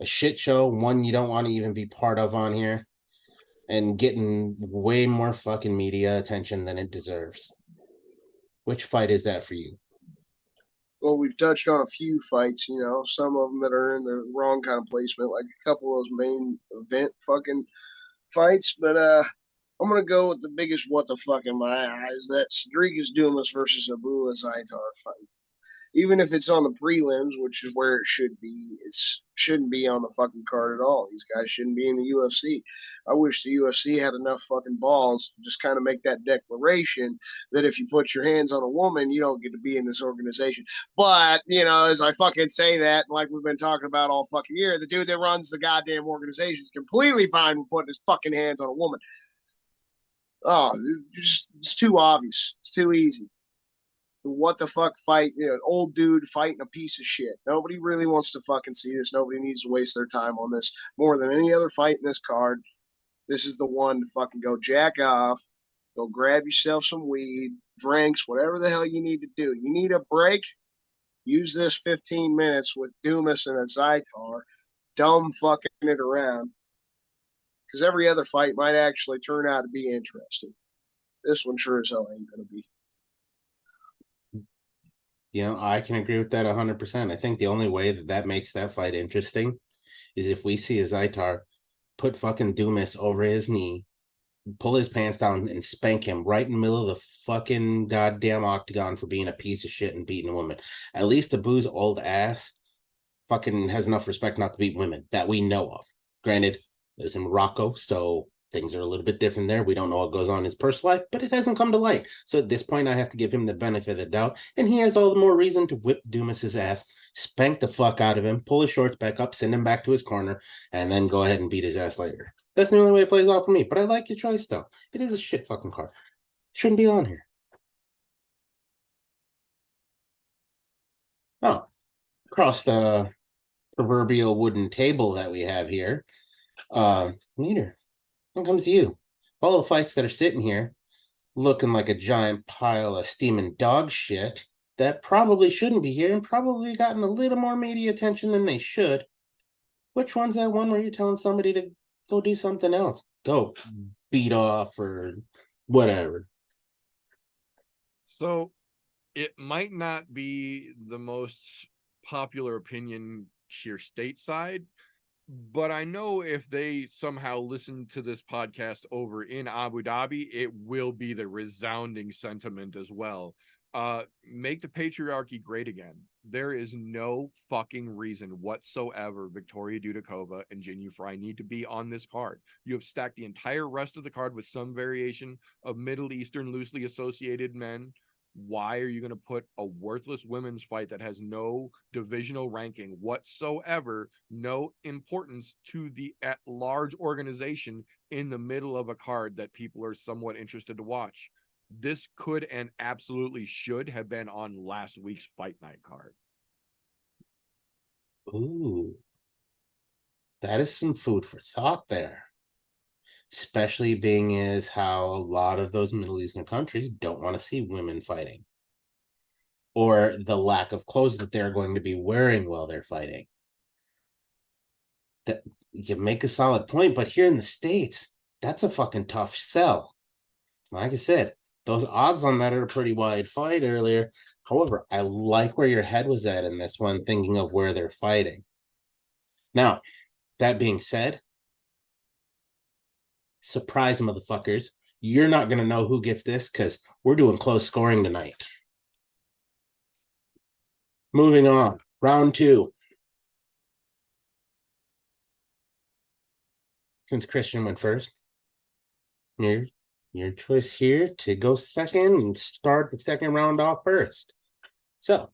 A shit show, one you don't want to even be part of on here, and getting way more fucking media attention than it deserves. Which fight is that for you? Well, we've touched on a few fights, some of them that are in the wrong kind of placement, like a couple of those main event fucking fights, but I'm going to go with the biggest what the fuck in my eyes, that Rodriguez Dumas versus Abu Azaitar fight. Even if it's on the prelims, which is where it should be, it shouldn't be on the fucking card at all. These guys shouldn't be in the UFC. I wish the UFC had enough fucking balls to just kind of make that declaration that if you put your hands on a woman, you don't get to be in this organization. But, as I fucking say that, like we've been talking about all fucking year, the dude that runs the goddamn organization is completely fine with putting his fucking hands on a woman. Oh, it's too obvious. It's too easy. What the fuck fight, old dude fighting a piece of shit. Nobody really wants to fucking see this. Nobody needs to waste their time on this more than any other fight in this card. This is the one to fucking go jack off, go grab yourself some weed, drinks, whatever the hell you need to do. You need a break? Use this 15 minutes with Dumas and a Zaitar, dumb fucking it around. Because every other fight might actually turn out to be interesting. This one sure as hell ain't going to be. I can agree with that 100%. I think the only way that makes that fight interesting is if we see a Zaitar put fucking Dumas over his knee, pull his pants down, and spank him right in the middle of the fucking goddamn octagon for being a piece of shit and beating a woman. At least Abu's old ass fucking has enough respect not to beat women that we know of. Granted, there's in Morocco, so things are a little bit different there. We don't know what goes on in his personal life, but it hasn't come to light. So at this point, I have to give him the benefit of the doubt, and he has all the more reason to whip Dumas's ass, spank the fuck out of him, pull his shorts back up, send him back to his corner, and then go ahead and beat his ass later. That's the only way it plays out for me, but I like your choice, though. It is a shit fucking card. Shouldn't be on here. Oh, across the proverbial wooden table that we have here, Meter, when it comes to you, all the fights that are sitting here looking like a giant pile of steaming dog shit that probably shouldn't be here and probably gotten a little more media attention than they should. Which one's that one where you're telling somebody to go do something else? Go beat off or whatever. So it might not be the most popular opinion here stateside, but I know if they somehow listen to this podcast over in Abu Dhabi, it will be the resounding sentiment as well. Make the patriarchy great again. There is no fucking reason whatsoever Victoria Dudakova and Jinyu Fry need to be on this card. You have stacked the entire rest of the card with some variation of Middle Eastern loosely associated men. Why are you going to put a worthless women's fight that has no divisional ranking whatsoever, no importance to the at-large organization in the middle of a card that people are somewhat interested to watch? This could and absolutely should have been on last week's Fight Night card. Ooh, that is some food for thought there. Especially being as how a lot of those Middle Eastern countries don't want to see women fighting, or the lack of clothes that they're going to be wearing while they're fighting. That you make a solid point, but here in the States, that's a fucking tough sell. Like I said, those odds on that are a pretty wide fight earlier. However, I like where your head was at in this one, thinking of where they're fighting. Now, that being said, surprise, motherfuckers. You're not going to know who gets this because we're doing close scoring tonight. Moving on. Round 2. Since Christian went first, your choice here to go second and start the second round off first. So,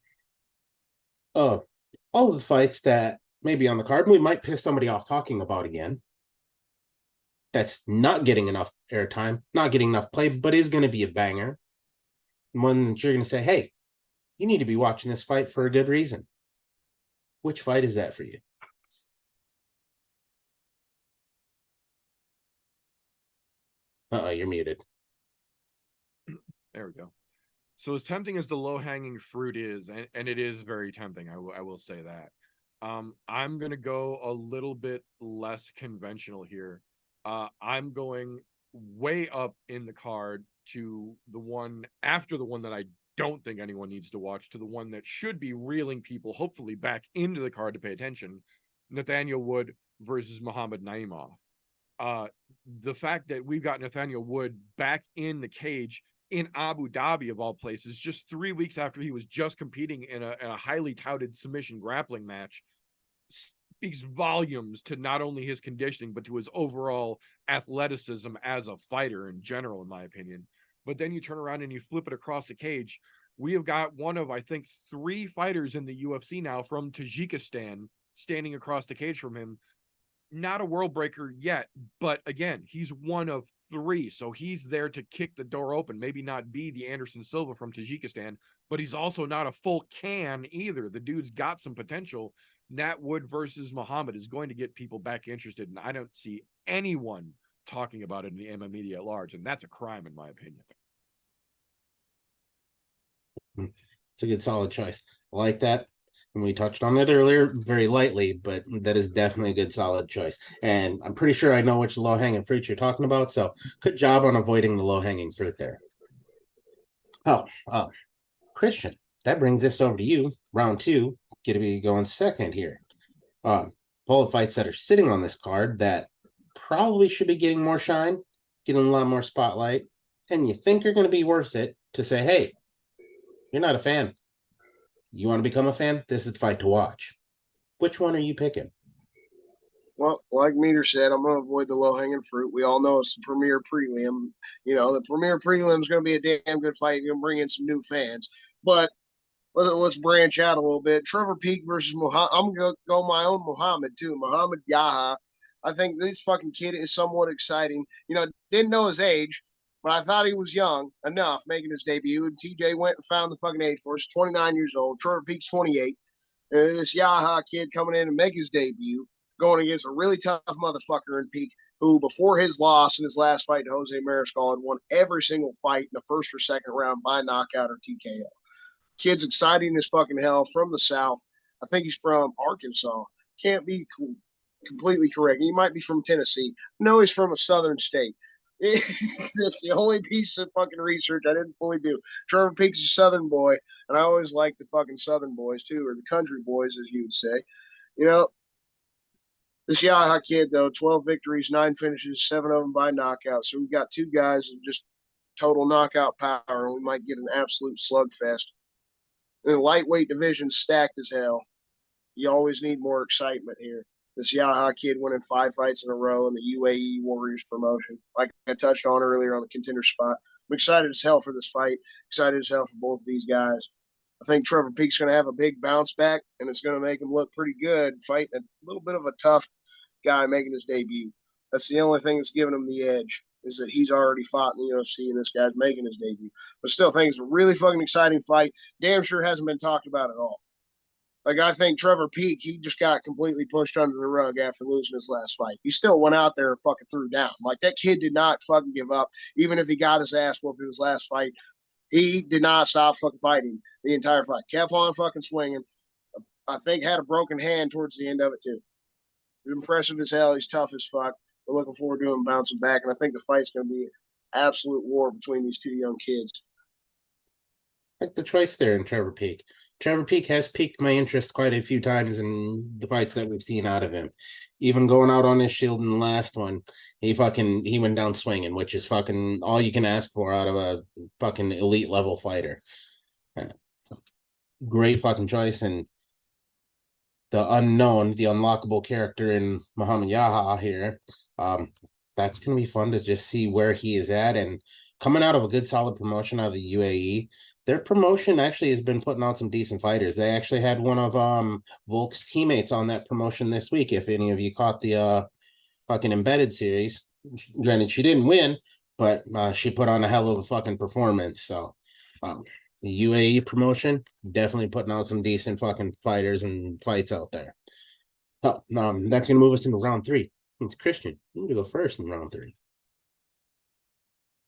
all of the fights that may be on the card, we might piss somebody off talking about again. That's not getting enough airtime, not getting enough play, but is going to be a banger. One that you're going to say, hey, you need to be watching this fight for a good reason. Which fight is that for you? You're muted. There we go. So as tempting as the low-hanging fruit is, and it is very tempting, I will say that. I'm going to go a little bit less conventional here. I'm going way up in the card to the one after the one that I don't think anyone needs to watch, to the one that should be reeling people hopefully back into the card to pay attention. Nathaniel Wood versus Muhammad Naimov. The fact that we've got Nathaniel Wood back in the cage in Abu Dhabi, of all places, just 3 weeks after he was just competing in a highly touted submission grappling match, speaks volumes to not only his conditioning, but to his overall athleticism as a fighter in general, in my opinion. But then you turn around and you flip it across the cage. We have got one of, I think, 3 fighters in the UFC now from Tajikistan standing across the cage from him. Not a world breaker yet, but again, he's one of 3. So he's there to kick the door open, maybe not be the Anderson Silva from Tajikistan, but he's also not a full can either. The dude's got some potential. Nat Wood versus Muhammad is going to get people back interested, and I don't see anyone talking about it in the MMA media at large, and that's a crime in my opinion. It's a good solid choice. I like that. And we touched on it earlier very lightly, but that is definitely a good solid choice. And I'm pretty sure I know which low-hanging fruit you're talking about, so good job on avoiding the low-hanging fruit there. Christian, that brings us over to you. Round 2, get to be going second here. All the fights that are sitting on this card that probably should be getting more shine, getting a lot more spotlight, and you think you're going to be worth it to say, hey, you're not a fan. You want to become a fan? This is the fight to watch. Which one are you picking? Well, like Meter said, I'm going to avoid the low-hanging fruit. We all know it's the premier prelim. You know, the premier prelim is going to be a damn good fight. You're going to bring in some new fans. But let's branch out a little bit. Trevor Peek versus Muhammad. I'm going to go my own Muhammad, too. Muhammad Yaha. I think this fucking kid is somewhat exciting. You know, didn't know his age, but I thought he was young enough making his debut. And TJ went and found the fucking age for us. 29 years old. Trevor Peek's 28. And this Yaha kid coming in and make his debut, going against a really tough motherfucker in Peak, who before his loss in his last fight to Jose Mariscal had won every single fight in the first or second round by knockout or TKO. Kid's exciting as fucking hell from the South. I think he's from Arkansas. Can't be completely correct. He might be from Tennessee. No, he's from a southern state. That's the only piece of fucking research I didn't fully do. Trevor Peek's a southern boy, and I always like the fucking southern boys too, or the country boys, as you would say. You know, this Yaha kid, though, 12 victories, 9 finishes, 7 of them by knockout. So we've got 2 guys that just total knockout power, and we might get an absolute slugfest. And the lightweight division stacked as hell. You always need more excitement here. This Yaha kid winning 5 fights in a row in the UAE Warriors promotion, like I touched on earlier on the contender spot. I'm excited as hell for this fight. Excited as hell for both of these guys. I think Trevor Peek's going to have a big bounce back, and it's going to make him look pretty good fighting a little bit of a tough guy making his debut. That's the only thing that's giving him the edge, is that he's already fought in the UFC and this guy's making his debut. But still think it's a really fucking exciting fight. Damn sure hasn't been talked about at all. Like, I think Trevor Peek, he just got completely pushed under the rug after losing his last fight. He still went out there and fucking threw down. Like, that kid did not fucking give up. Even if he got his ass whooped in his last fight, he did not stop fucking fighting the entire fight. Kept on fucking swinging. I think had a broken hand towards the end of it, too. He's impressive as hell. He's tough as fuck. We're looking forward to him bouncing back, and I think the fight's going to be absolute war between these two young kids. I like the choice there in Trevor Peek. Trevor Peek has piqued my interest quite a few times in the fights that we've seen out of him. Even going out on his shield in the last one, he went down swinging, which is fucking all you can ask for out of a fucking elite level fighter. Great fucking choice. And the unknown, the unlockable character in Muhammad Yaha here, that's going to be fun to just see where he is at. And coming out of a good solid promotion out of the UAE, their promotion actually has been putting out some decent fighters. They actually had one of Volk's teammates on that promotion this week. If any of you caught the fucking Embedded series, granted she didn't win, but she put on a hell of a fucking performance. So the UAE promotion definitely putting out some decent fucking fighters and fights out there. Oh, that's gonna move us into round 3. It's Christian. You need to go first in round 3.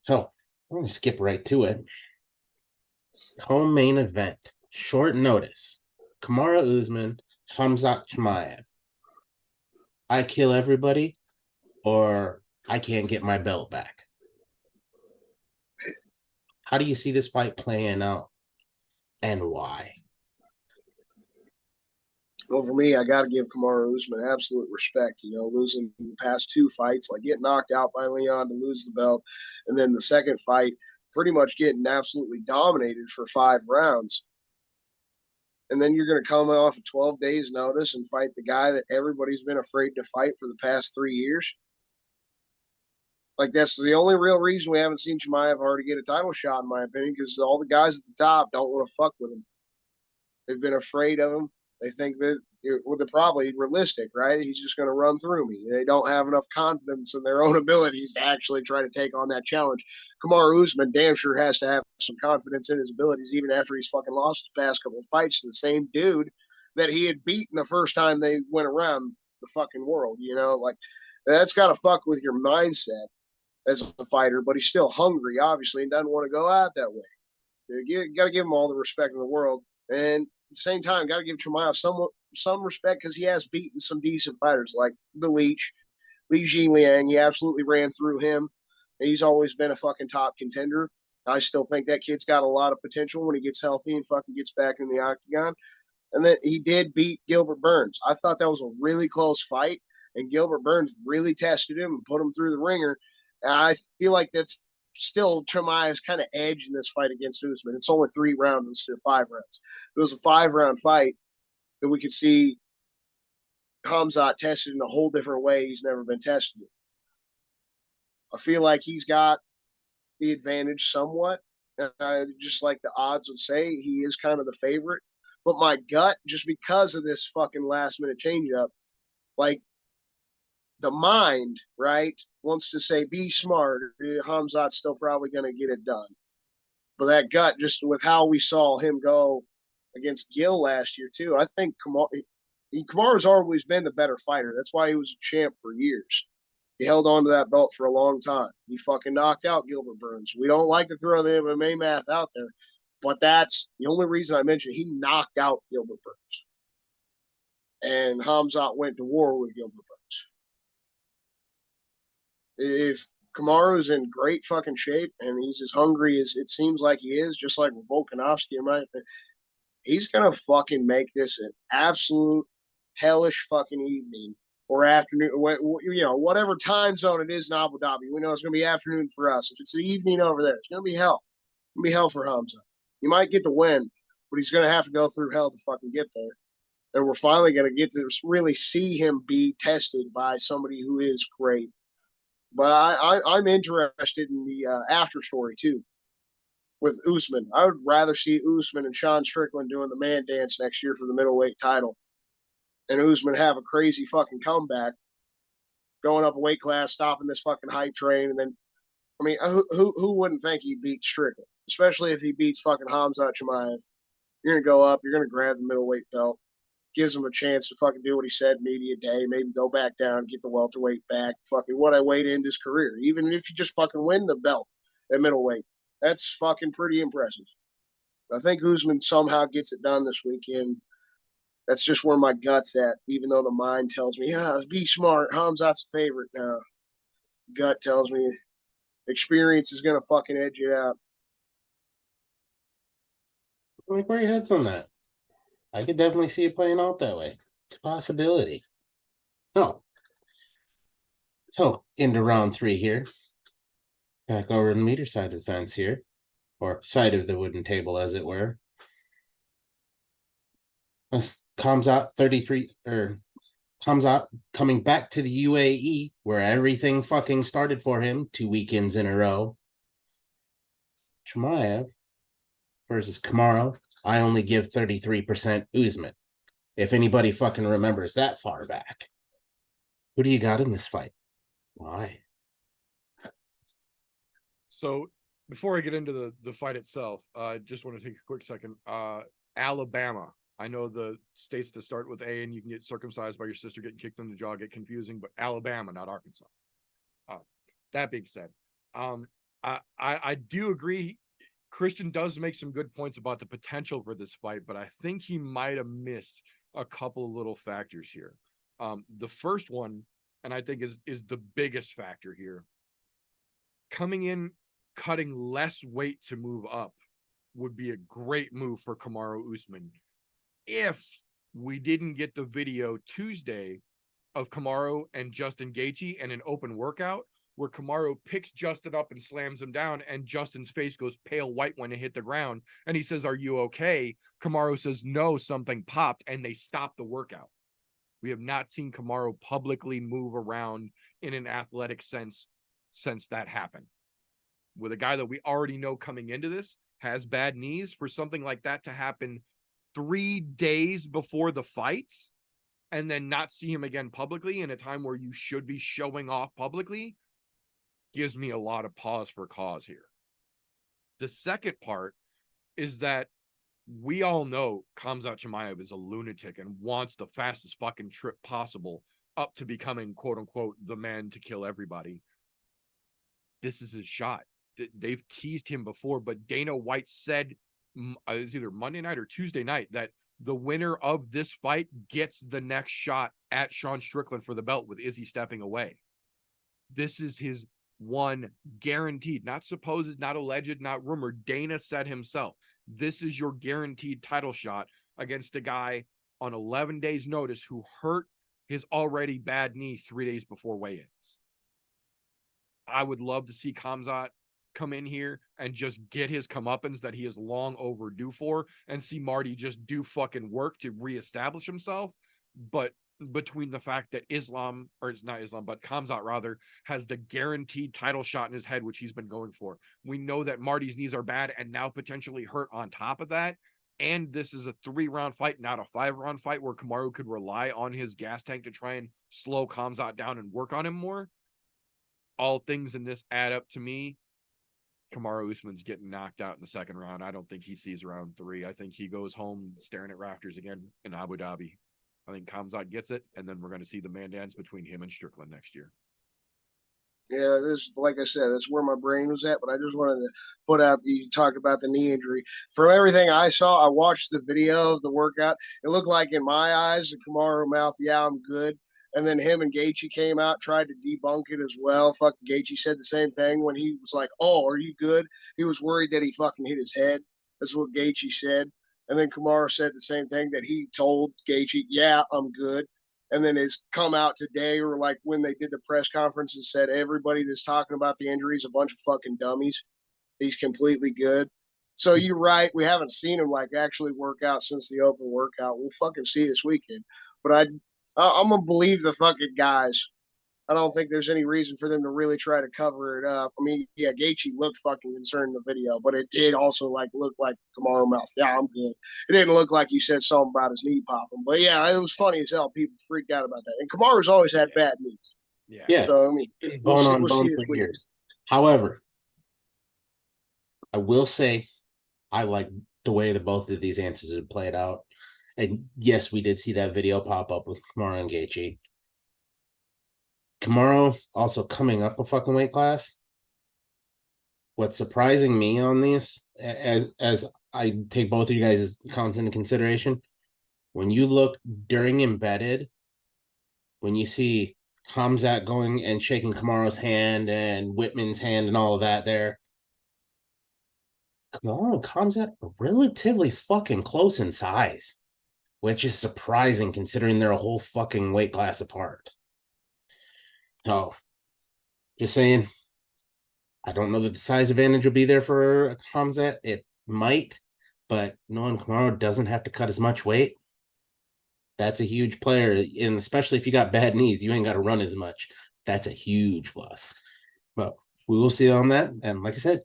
So I'm gonna skip right to it. Co-main event, short notice. Kamaru Usman, Khamzat Chimaev. I kill everybody, or I can't get my belt back. How do you see this fight playing out, and why? Well, for me, I got to give Kamaru Usman absolute respect. You know, losing the past 2 fights, like getting knocked out by Leon to lose the belt, and then the second fight, pretty much getting absolutely dominated for 5 rounds. And then you're going to come off of 12 days' notice and fight the guy that everybody's been afraid to fight for the past 3 years. Like, that's the only real reason we haven't seen Chimaev already get a title shot, in my opinion, because all the guys at the top don't want to fuck with him. They've been afraid of him. They think that, well, they're probably realistic, right? He's just going to run through me. They don't have enough confidence in their own abilities to actually try to take on that challenge. Kamaru Usman damn sure has to have some confidence in his abilities, even after he's fucking lost his past couple of fights to the same dude that he had beaten the first time they went around the fucking world. You know, like, that's got to fuck with your mindset as a fighter, but he's still hungry, obviously, and doesn't want to go out that way. You got to give him all the respect in the world. And at the same time, got to give Chimaev some respect, because he has beaten some decent fighters like the Leech, Li Jingliang. He absolutely ran through him. And he's always been a fucking top contender. I still think that kid's got a lot of potential when he gets healthy and fucking gets back in the octagon. And then he did beat Gilbert Burns. I thought that was a really close fight, and Gilbert Burns really tested him and put him through the ringer. And I feel like that's still Chimaev's kind of edge in this fight against Usman. It's only 3 rounds instead of 5 rounds. If it was a 5-round fight, then we could see Khamzat tested in a whole different way he's never been tested. I feel like he's got the advantage somewhat. Just like the odds would say, he is kind of the favorite. But my gut, just because of this fucking last-minute change-up, like, the mind, right, wants to say, be smart. Khamzat's still probably going to get it done. But that gut, just with how we saw him go against Gil last year, too, I think Kamaru's always been the better fighter. That's why he was a champ for years. He held on to that belt for a long time. He fucking knocked out Gilbert Burns. We don't like to throw the MMA math out there, but that's the only reason I mentioned he knocked out Gilbert Burns. And Khamzat went to war with Gilbert Burns. If Kamaru's in great fucking shape and he's as hungry as it seems like he is, just like Volkanovski, in my opinion, he's going to fucking make this an absolute hellish fucking evening or afternoon, whatever time zone it is in Abu Dhabi. We know it's going to be afternoon for us. If it's the evening over there, it's going to be hell. It's going to be hell for Hamza. He might get the win, but he's going to have to go through hell to fucking get there. And we're finally going to get to really see him be tested by somebody who is great. But I'm interested in the after story too with Usman. I would rather see Usman and Sean Strickland doing the man dance next year for the middleweight title, and Usman have a crazy fucking comeback, going up a weight class, stopping this fucking hype train, and then, I mean, who wouldn't think he beat Strickland, especially if he beats fucking Khamzat Chimaev? You're gonna go up, you're gonna grab the middleweight belt, gives him a chance to fucking do what he said, media day, maybe go back down, get the welterweight back, fucking what I weighed in his career. Even if you just fucking win the belt at middleweight, that's fucking pretty impressive. I think Usman somehow gets it done this weekend. That's just where my gut's at, even though the mind tells me, be smart. Hamzat's a favorite now. Gut tells me experience is going to fucking edge it out. Like, where your head's on that? I could definitely see it playing out that way. It's a possibility. Oh. So, into round 3 here. Back over on the meter side of the fence here. Or side of the wooden table, as it were. Khamzat 33, or Khamzat coming back to the UAE, where everything fucking started for him 2 weekends in a row. Chimaev versus Kamaru. I only give 33% Usman. If anybody fucking remembers that far back. Who do you got in this fight? Why? So before I get into the fight itself, I just want to take a quick second. Alabama. I know the states that start with A and you can get circumcised by your sister getting kicked in the jaw, get confusing, but Alabama, not Arkansas. That being said, I do agree. Christian does make some good points about the potential for this fight, but I think he might have missed a couple of little factors here. The first one, and I think is the biggest factor here, coming in, cutting less weight to move up would be a great move for Kamaru Usman. If we didn't get the video Tuesday of Kamaru and Justin Gaethje and an open workout where Kamaru picks Justin up and slams him down, and Justin's face goes pale white when it hit the ground, and he says, "Are you okay?" Kamaru says, "No, something popped," and they stop the workout. We have not seen Kamaru publicly move around in an athletic sense since that happened. With a guy that we already know coming into this has bad knees, for something like that to happen 3 days before the fight and then not see him again publicly in a time where you should be showing off publicly gives me a lot of pause for cause here. The second part is that we all know Khamzat Chimaev is a lunatic and wants the fastest fucking trip possible up to becoming, quote unquote, the man to kill everybody. This is his shot. They've teased him before, but Dana White said, it was either Monday night or Tuesday night, that the winner of this fight gets the next shot at Sean Strickland for the belt with Izzy stepping away. This is his one guaranteed, not supposed, not alleged, not rumored. Dana said himself, this is your guaranteed title shot against a guy on 11 days notice who hurt his already bad knee 3 days before weigh-ins. I would love to see Khamzat come in here and just get his comeuppance that he is long overdue for, and see Marty just do fucking work to reestablish himself. But between the fact that Khamzat rather has the guaranteed title shot in his head, which he's been going for. We know that Marty's knees are bad and now potentially hurt on top of that. And this is a 3-round fight, not a 5-round fight where Kamaru could rely on his gas tank to try and slow Khamzat down and work on him more. All things in this add up to me. Kamaru Usman's getting knocked out in the second round. I don't think he sees round 3. I think he goes home staring at rafters again in Abu Dhabi. I think Khamzat gets it, and then we're going to see the man dance between him and Strickland next year. Yeah, this, like I said, that's where my brain was at, but I just wanted to put out, you talked about the knee injury. From everything I saw, I watched the video of the workout. It looked like, in my eyes, the Kamaru mouth, yeah, I'm good. And then him and Gaethje came out, tried to debunk it as well. Fucking Gaethje said the same thing when he was like, "Oh, are you good?" He was worried that he fucking hit his head. That's what Gaethje said. And then Kamaru said the same thing, that he told Gaethje, "Yeah, I'm good." and then it's come out today, or like when they did the press conference and said everybody that's talking about the injury is a bunch of fucking dummies. He's completely good. So you're right. We haven't seen him like actually work out since the open workout. We'll fucking see this weekend. But I'm gonna believe the fucking guys. I don't think there's any reason for them to really try to cover it up. I mean, yeah, Gaethje looked fucking concerned in the video, but it did also like look like Kamaru mouth. Yeah, I'm good. It didn't look like you said something about his knee popping, but yeah, it was funny as hell. People freaked out about that, and Kamaru's always had bad knees. Yeah. So I mean, bone on bone for years. However, I will say I like the way that both of these answers have played out. And yes, we did see that video pop up with Kamaru and Gaethje. Kamaru also coming up a fucking weight class. What's surprising me on this, as I take both of you guys' comments into consideration, when you look during embedded, when you see Khamzat going and shaking Kamaru's hand and Whitman's hand and all of that there, Kamaru and Khamzat are relatively fucking close in size, which is surprising considering they're a whole fucking weight class apart. Oh, just saying, I don't know that the size advantage will be there for Khamzat. It might, but knowing Kamaru doesn't have to cut as much weight, that's a huge player. And especially if you got bad knees, you ain't got to run as much. That's a huge plus. But we will see on that. And like I said,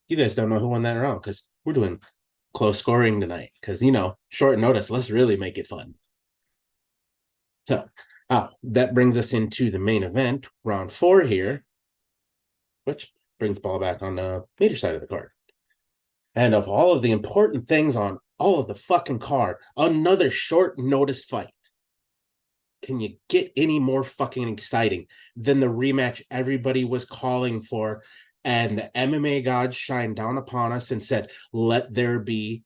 you guys don't know who won that round because we're doing close scoring tonight. Because, short notice, let's really make it fun. So, that brings us into the main event, round 4 here, which brings the ball back on the meter side of the card. And of all of the important things on all of the fucking card, another short notice fight. Can you get any more fucking exciting than the rematch everybody was calling for? And the MMA gods shined down upon us and said, let there be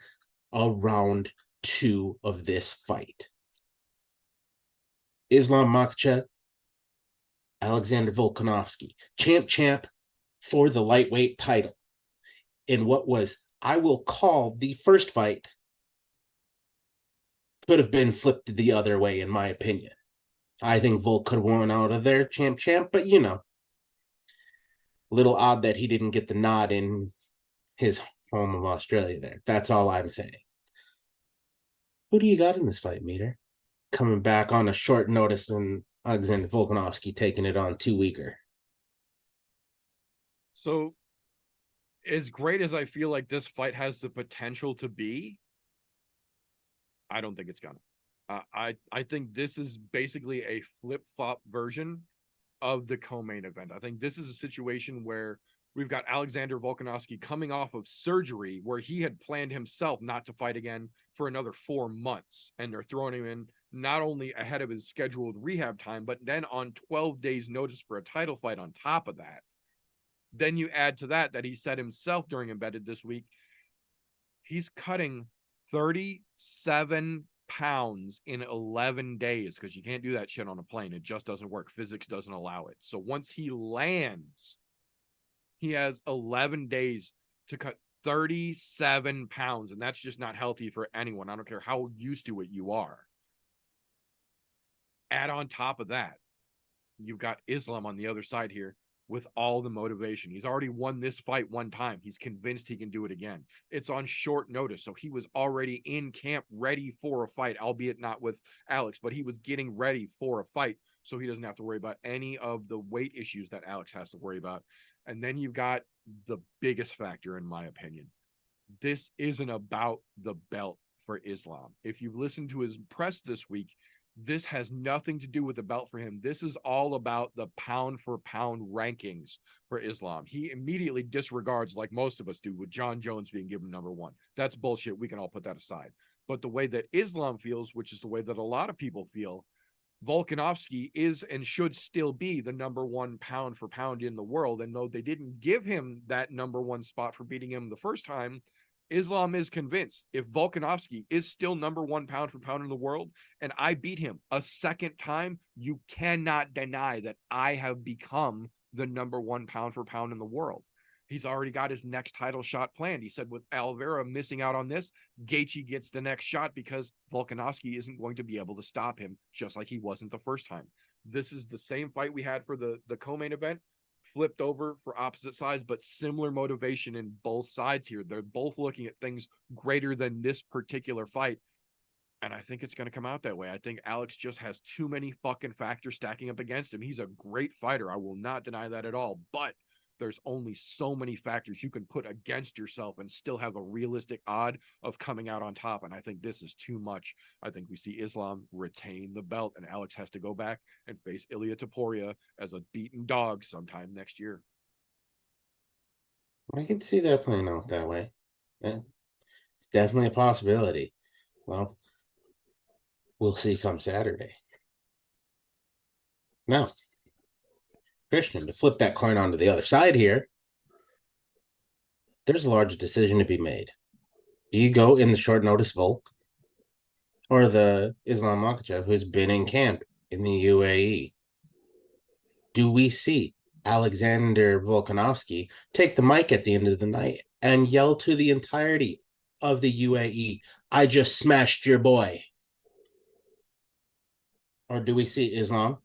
a round 2 of this fight. Islam Makhachev, Alexander Volkanovski, champ for the lightweight title. In what was, I will call, the first fight, could have been flipped the other way, in my opinion. I think Volk could have won out of there, champ, but a little odd that he didn't get the nod in his home of Australia there. That's all I'm saying. Who do you got in this fight, Meter? Coming back on a short notice and Alexander Volkanovski taking it on 2 weeker. So, as great as I feel like this fight has the potential to be, I don't think it's gonna. I think this is basically a flip-flop version of the co-main event. I think this is a situation where we've got Alexander Volkanovski coming off of surgery where he had planned himself not to fight again for another 4 months. And they're throwing him in not only ahead of his scheduled rehab time, but then on 12 days notice for a title fight on top of that. Then you add to that he said himself during Embedded this week, he's cutting 37 pounds in 11 days because you can't do that shit on a plane. It just doesn't work. Physics doesn't allow it. So once he lands, he has 11 days to cut 37 pounds. And that's just not healthy for anyone. I don't care how used to it you are. Add on top of that, you've got Islam on the other side here with all the motivation. He's already won this fight 1 time. He's convinced he can do it again. It's on short notice. So he was already in camp ready for a fight, albeit not with Alex, but he was getting ready for a fight. So he doesn't have to worry about any of the weight issues that Alex has to worry about. And then you've got the biggest factor, in my opinion. This isn't about the belt for Islam. If you've listened to his press this week, this has nothing to do with the belt for him. This is all about the pound for pound rankings for Islam. He immediately disregards, like most of us do, with John Jones being given number 1. That's bullshit. We can all put that aside. But the way that Islam feels, which is the way that a lot of people feel, Volkanovski is and should still be the number 1 pound for pound in the world. And though they didn't give him that number 1 spot for beating him the first time, Islam is convinced if Volkanovski is still number 1 pound for pound in the world and I beat him a second time, you cannot deny that I have become the number 1 pound for pound in the world. He's already got his next title shot planned. He said with Oliveira missing out on this, Gaethje gets the next shot because Volkanovski isn't going to be able to stop him, just like he wasn't the first time. This is the same fight we had for the co-main event, flipped over for opposite sides, but similar motivation in both sides here. They're both looking at things greater than this particular fight. And I think it's going to come out that way. I think Alex just has too many fucking factors stacking up against him. He's a great fighter. I will not deny that at all. But there's only so many factors you can put against yourself and still have a realistic odd of coming out on top. And I think this is too much. I think we see Islam retain the belt and Alex has to go back and face Ilia Topuria as a beaten dog sometime next year. I can see that playing out that way. Yeah. It's definitely a possibility. Well, we'll see come Saturday. Now, Christian, to flip that coin onto the other side here, there's a large decision to be made. Do you go in the short notice Volk or the Islam Makhachev who's been in camp in the UAE? Do we see Alexander Volkanovski take the mic at the end of the night and yell to the entirety of the UAE, I just smashed your boy? Or do we see Islam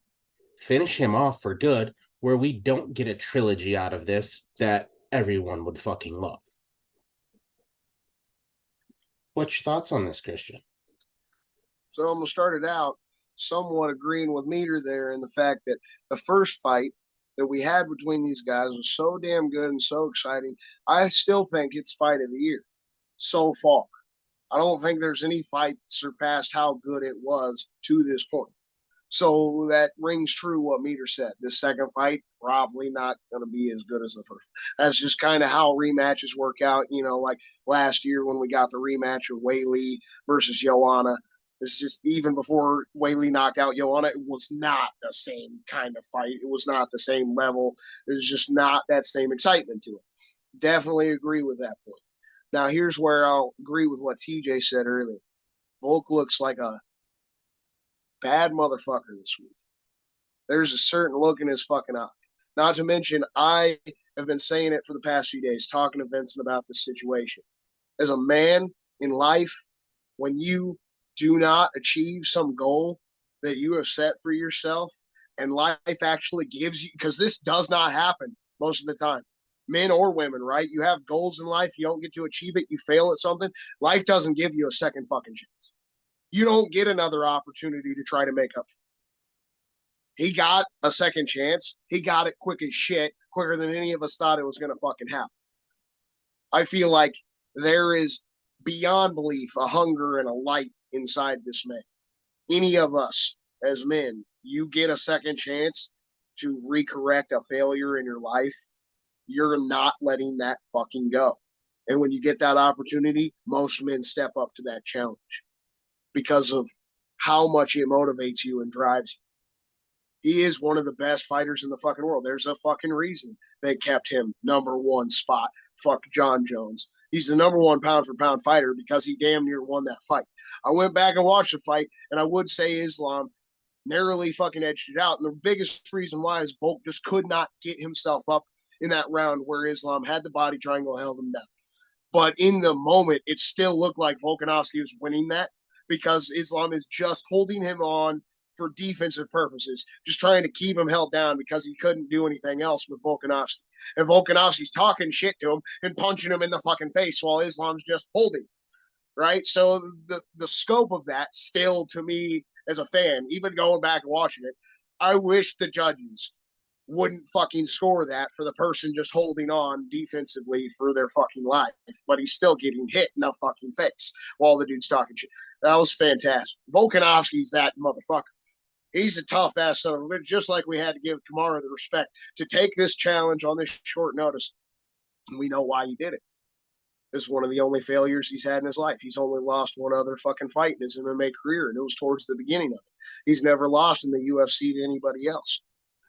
finish him off for good, where we don't get a trilogy out of this that everyone would fucking love? What's your thoughts on this, Christian? So I'm going to start it out somewhat agreeing with Meter there in the fact that the first fight that we had between these guys was so damn good and so exciting. I still think it's fight of the year so far. I don't think there's any fight that surpassed how good it was to this point. So that rings true what Meter said. This second fight, probably not going to be as good as the first. That's just kind of how rematches work out. You know, like last year when we got the rematch of Weili versus Joanna. It's just even before Weili knocked out Joanna, it was not the same kind of fight. It was not the same level. There's just not that same excitement to it. Definitely agree with that point. Now, here's where I'll agree with what TJ said earlier. Volk looks like a bad motherfucker this week. There's a certain look in his fucking eye. Not to mention, I have been saying it for the past few days, talking to Vincent about this situation. As a man in life, when you do not achieve some goal that you have set for yourself, and life actually gives you, because this does not happen most of the time, men or women, right? You have goals in life, you don't get to achieve it, you fail at something. Life doesn't give you a second fucking chance. You don't get another opportunity to try to make up. He got a second chance. He got it quick as shit, quicker than any of us thought it was going to fucking happen. I feel like there is, beyond belief, a hunger and a light inside this man. Any of us as men, you get a second chance to recorrect a failure in your life, you're not letting that fucking go. And when you get that opportunity, most men step up to that challenge because of how much it motivates you and drives you. He is one of the best fighters in the fucking world. There's a fucking reason they kept him number one spot. Fuck John Jones. He's the number one pound for pound fighter because he damn near won that fight. I went back and watched the fight, and I would say Islam narrowly fucking edged it out. And the biggest reason why is Volk just could not get himself up in that round where Islam had the body triangle, held him down. But in the moment, it still looked like Volkanovski was winning that, because Islam is just holding him on for defensive purposes, just trying to keep him held down because he couldn't do anything else with Volkanovski. And Volkanovski's talking shit to him and punching him in the fucking face while Islam's just holding, right? So the scope of that still, to me as a fan, even going back and watching it, I wish the judges wouldn't fucking score that for the person just holding on defensively for their fucking life, but he's still getting hit in the fucking face while the dude's talking shit. That was fantastic. Volkanovski's that motherfucker. He's a tough ass son of a bitch, just like we had to give Kamaru the respect to take this challenge on this short notice. And we know why he did it. It's one of the only failures he's had in his life. He's only lost one other fucking fight in his MMA career, and it was towards the beginning of it. He's never lost in the UFC to anybody else.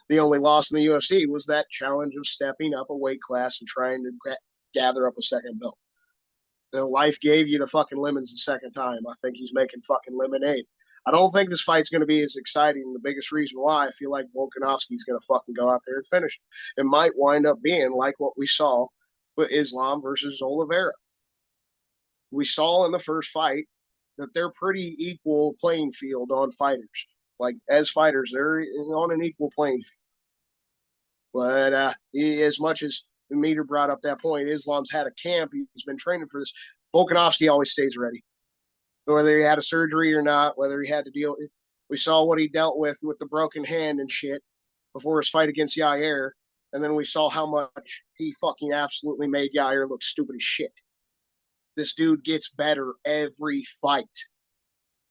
The only loss in the UFC was that challenge of stepping up a weight class and trying to gather up a second belt. Life gave you the fucking lemons the second time. I think he's making fucking lemonade. I don't think this fight's going to be as exciting. And the biggest reason why, I feel like Volkanovski's going to fucking go out there and finish it. It might wind up being like what we saw with Islam versus Oliveira. We saw in the first fight that they're pretty equal playing field on fighters. Like, as fighters, they're on an equal playing field. But as much as Meter brought up that point, Islam's had a camp. He's been training for this. Volkanovski always stays ready. Whether he had a surgery or not, whether he had to deal with, we saw what he dealt with the broken hand and shit before his fight against Yair. And then we saw how much he fucking absolutely made Yair look stupid as shit. This dude gets better every fight.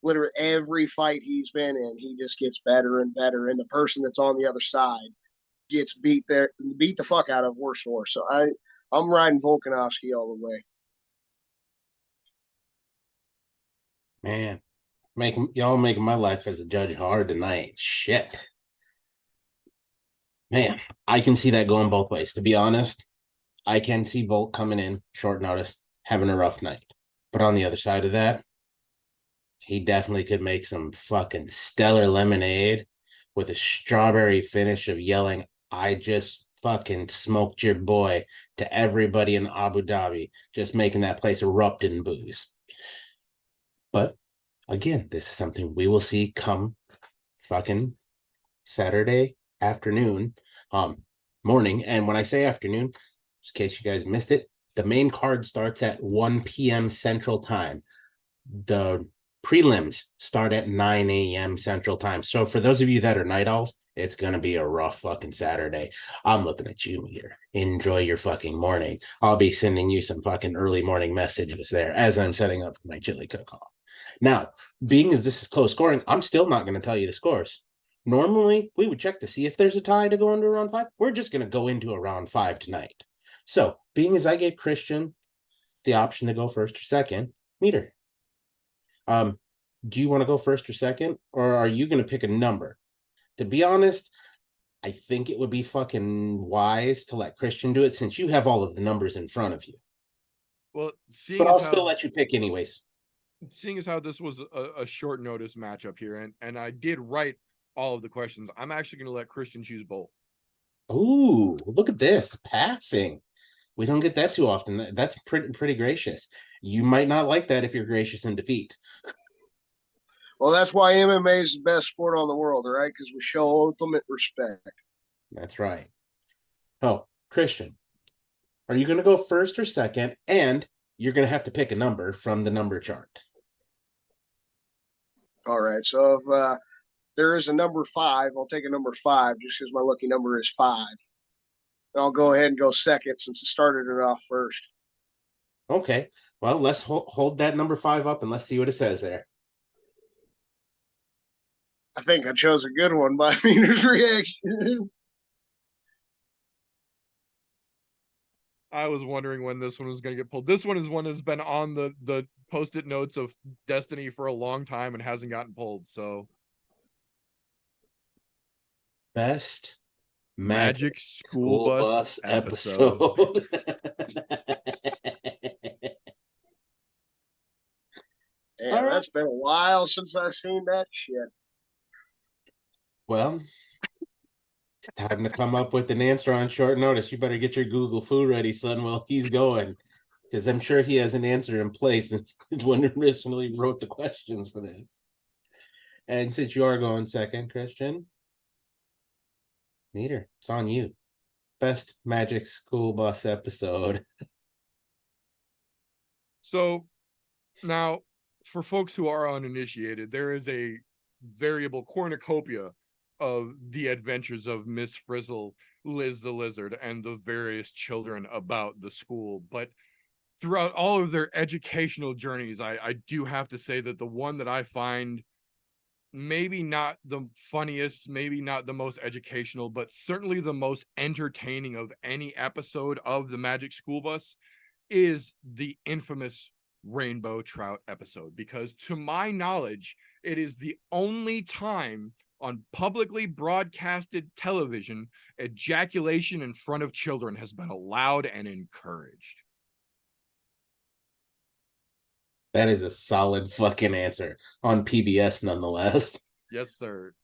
Literally every fight he's been in, he just gets better and better. And the person that's on the other side gets beat the fuck out of worse and worse. So I'm riding Volkanovski all the way. Man, y'all making my life as a judge hard tonight. Shit. Man, I can see that going both ways. To be honest, I can see Volk coming in short notice, having a rough night. But on the other side of that, he definitely could make some fucking stellar lemonade with a strawberry finish of yelling, "I just fucking smoked your boy" to everybody in Abu Dhabi, just making that place erupt in booze. But again, this is something we will see come fucking Saturday afternoon, morning. And when I say afternoon, just in case you guys missed it, the main card starts at 1 p.m. Central Time. The prelims start at 9 a.m. Central Time. So for those of you that are night owls, it's going to be a rough fucking Saturday. I'm looking at you here. Enjoy your fucking morning. I'll be sending you some fucking early morning messages there as I'm setting up for my chili cook-off. Now, being as this is close scoring, I'm still not going to tell you the scores. Normally, we would check to see if there's a tie to go into round 5. We're just going to go into a round 5 tonight. So, being as I gave Christian the option to go first or second, Meter, do you want to go first or second, or are you going to pick a number? To be honest, I think it would be fucking wise to let Christian do it since you have all of the numbers in front of you. Well, but I'll still let you pick anyways. Seeing as how this was a short notice matchup here, and I did write all of the questions, I'm actually going to let Christian choose both. Ooh, look at this passing. We don't get that too often. That's pretty gracious. You might not like that if you're gracious in defeat. Well, that's why MMA is the best sport on the world, right? Because we show ultimate respect. That's right. Oh, Christian, are you going to go first or second? And you're going to have to pick a number from the number chart. All right. So if there is a number 5, I'll take a number 5 just because my lucky number is 5. And I'll go ahead and go second since it started it off first. Okay. Well, let's hold that number 5 up and let's see what it says there. I think I chose a good one by Meter's reaction. I was wondering when this one was going to get pulled. This one is one that's been on the post-it notes of Destiny for a long time and hasn't gotten pulled. So, best Magic School Bus episode. Yeah, right. That's been a while since I've seen that shit. Well, it's time to come up with an answer on short notice. You better get your Google food ready, son, while he's going. Because I'm sure he has an answer in place when he originally wrote the questions for this. And since you are going second, Christian, Meter, it's on you. Best Magic School Bus episode. So, now, for folks who are uninitiated, there is a variable cornucopia of the adventures of Miss Frizzle, Liz the Lizard, and the various children about the school. But throughout all of their educational journeys, I do have to say that the one that I find maybe not the funniest, maybe not the most educational, but certainly the most entertaining of any episode of the Magic School Bus is the infamous Rainbow Trout episode, because to my knowledge, it is the only time on publicly broadcasted television ejaculation in front of children has been allowed and encouraged. That is a solid fucking answer on PBS nonetheless. Yes, sir.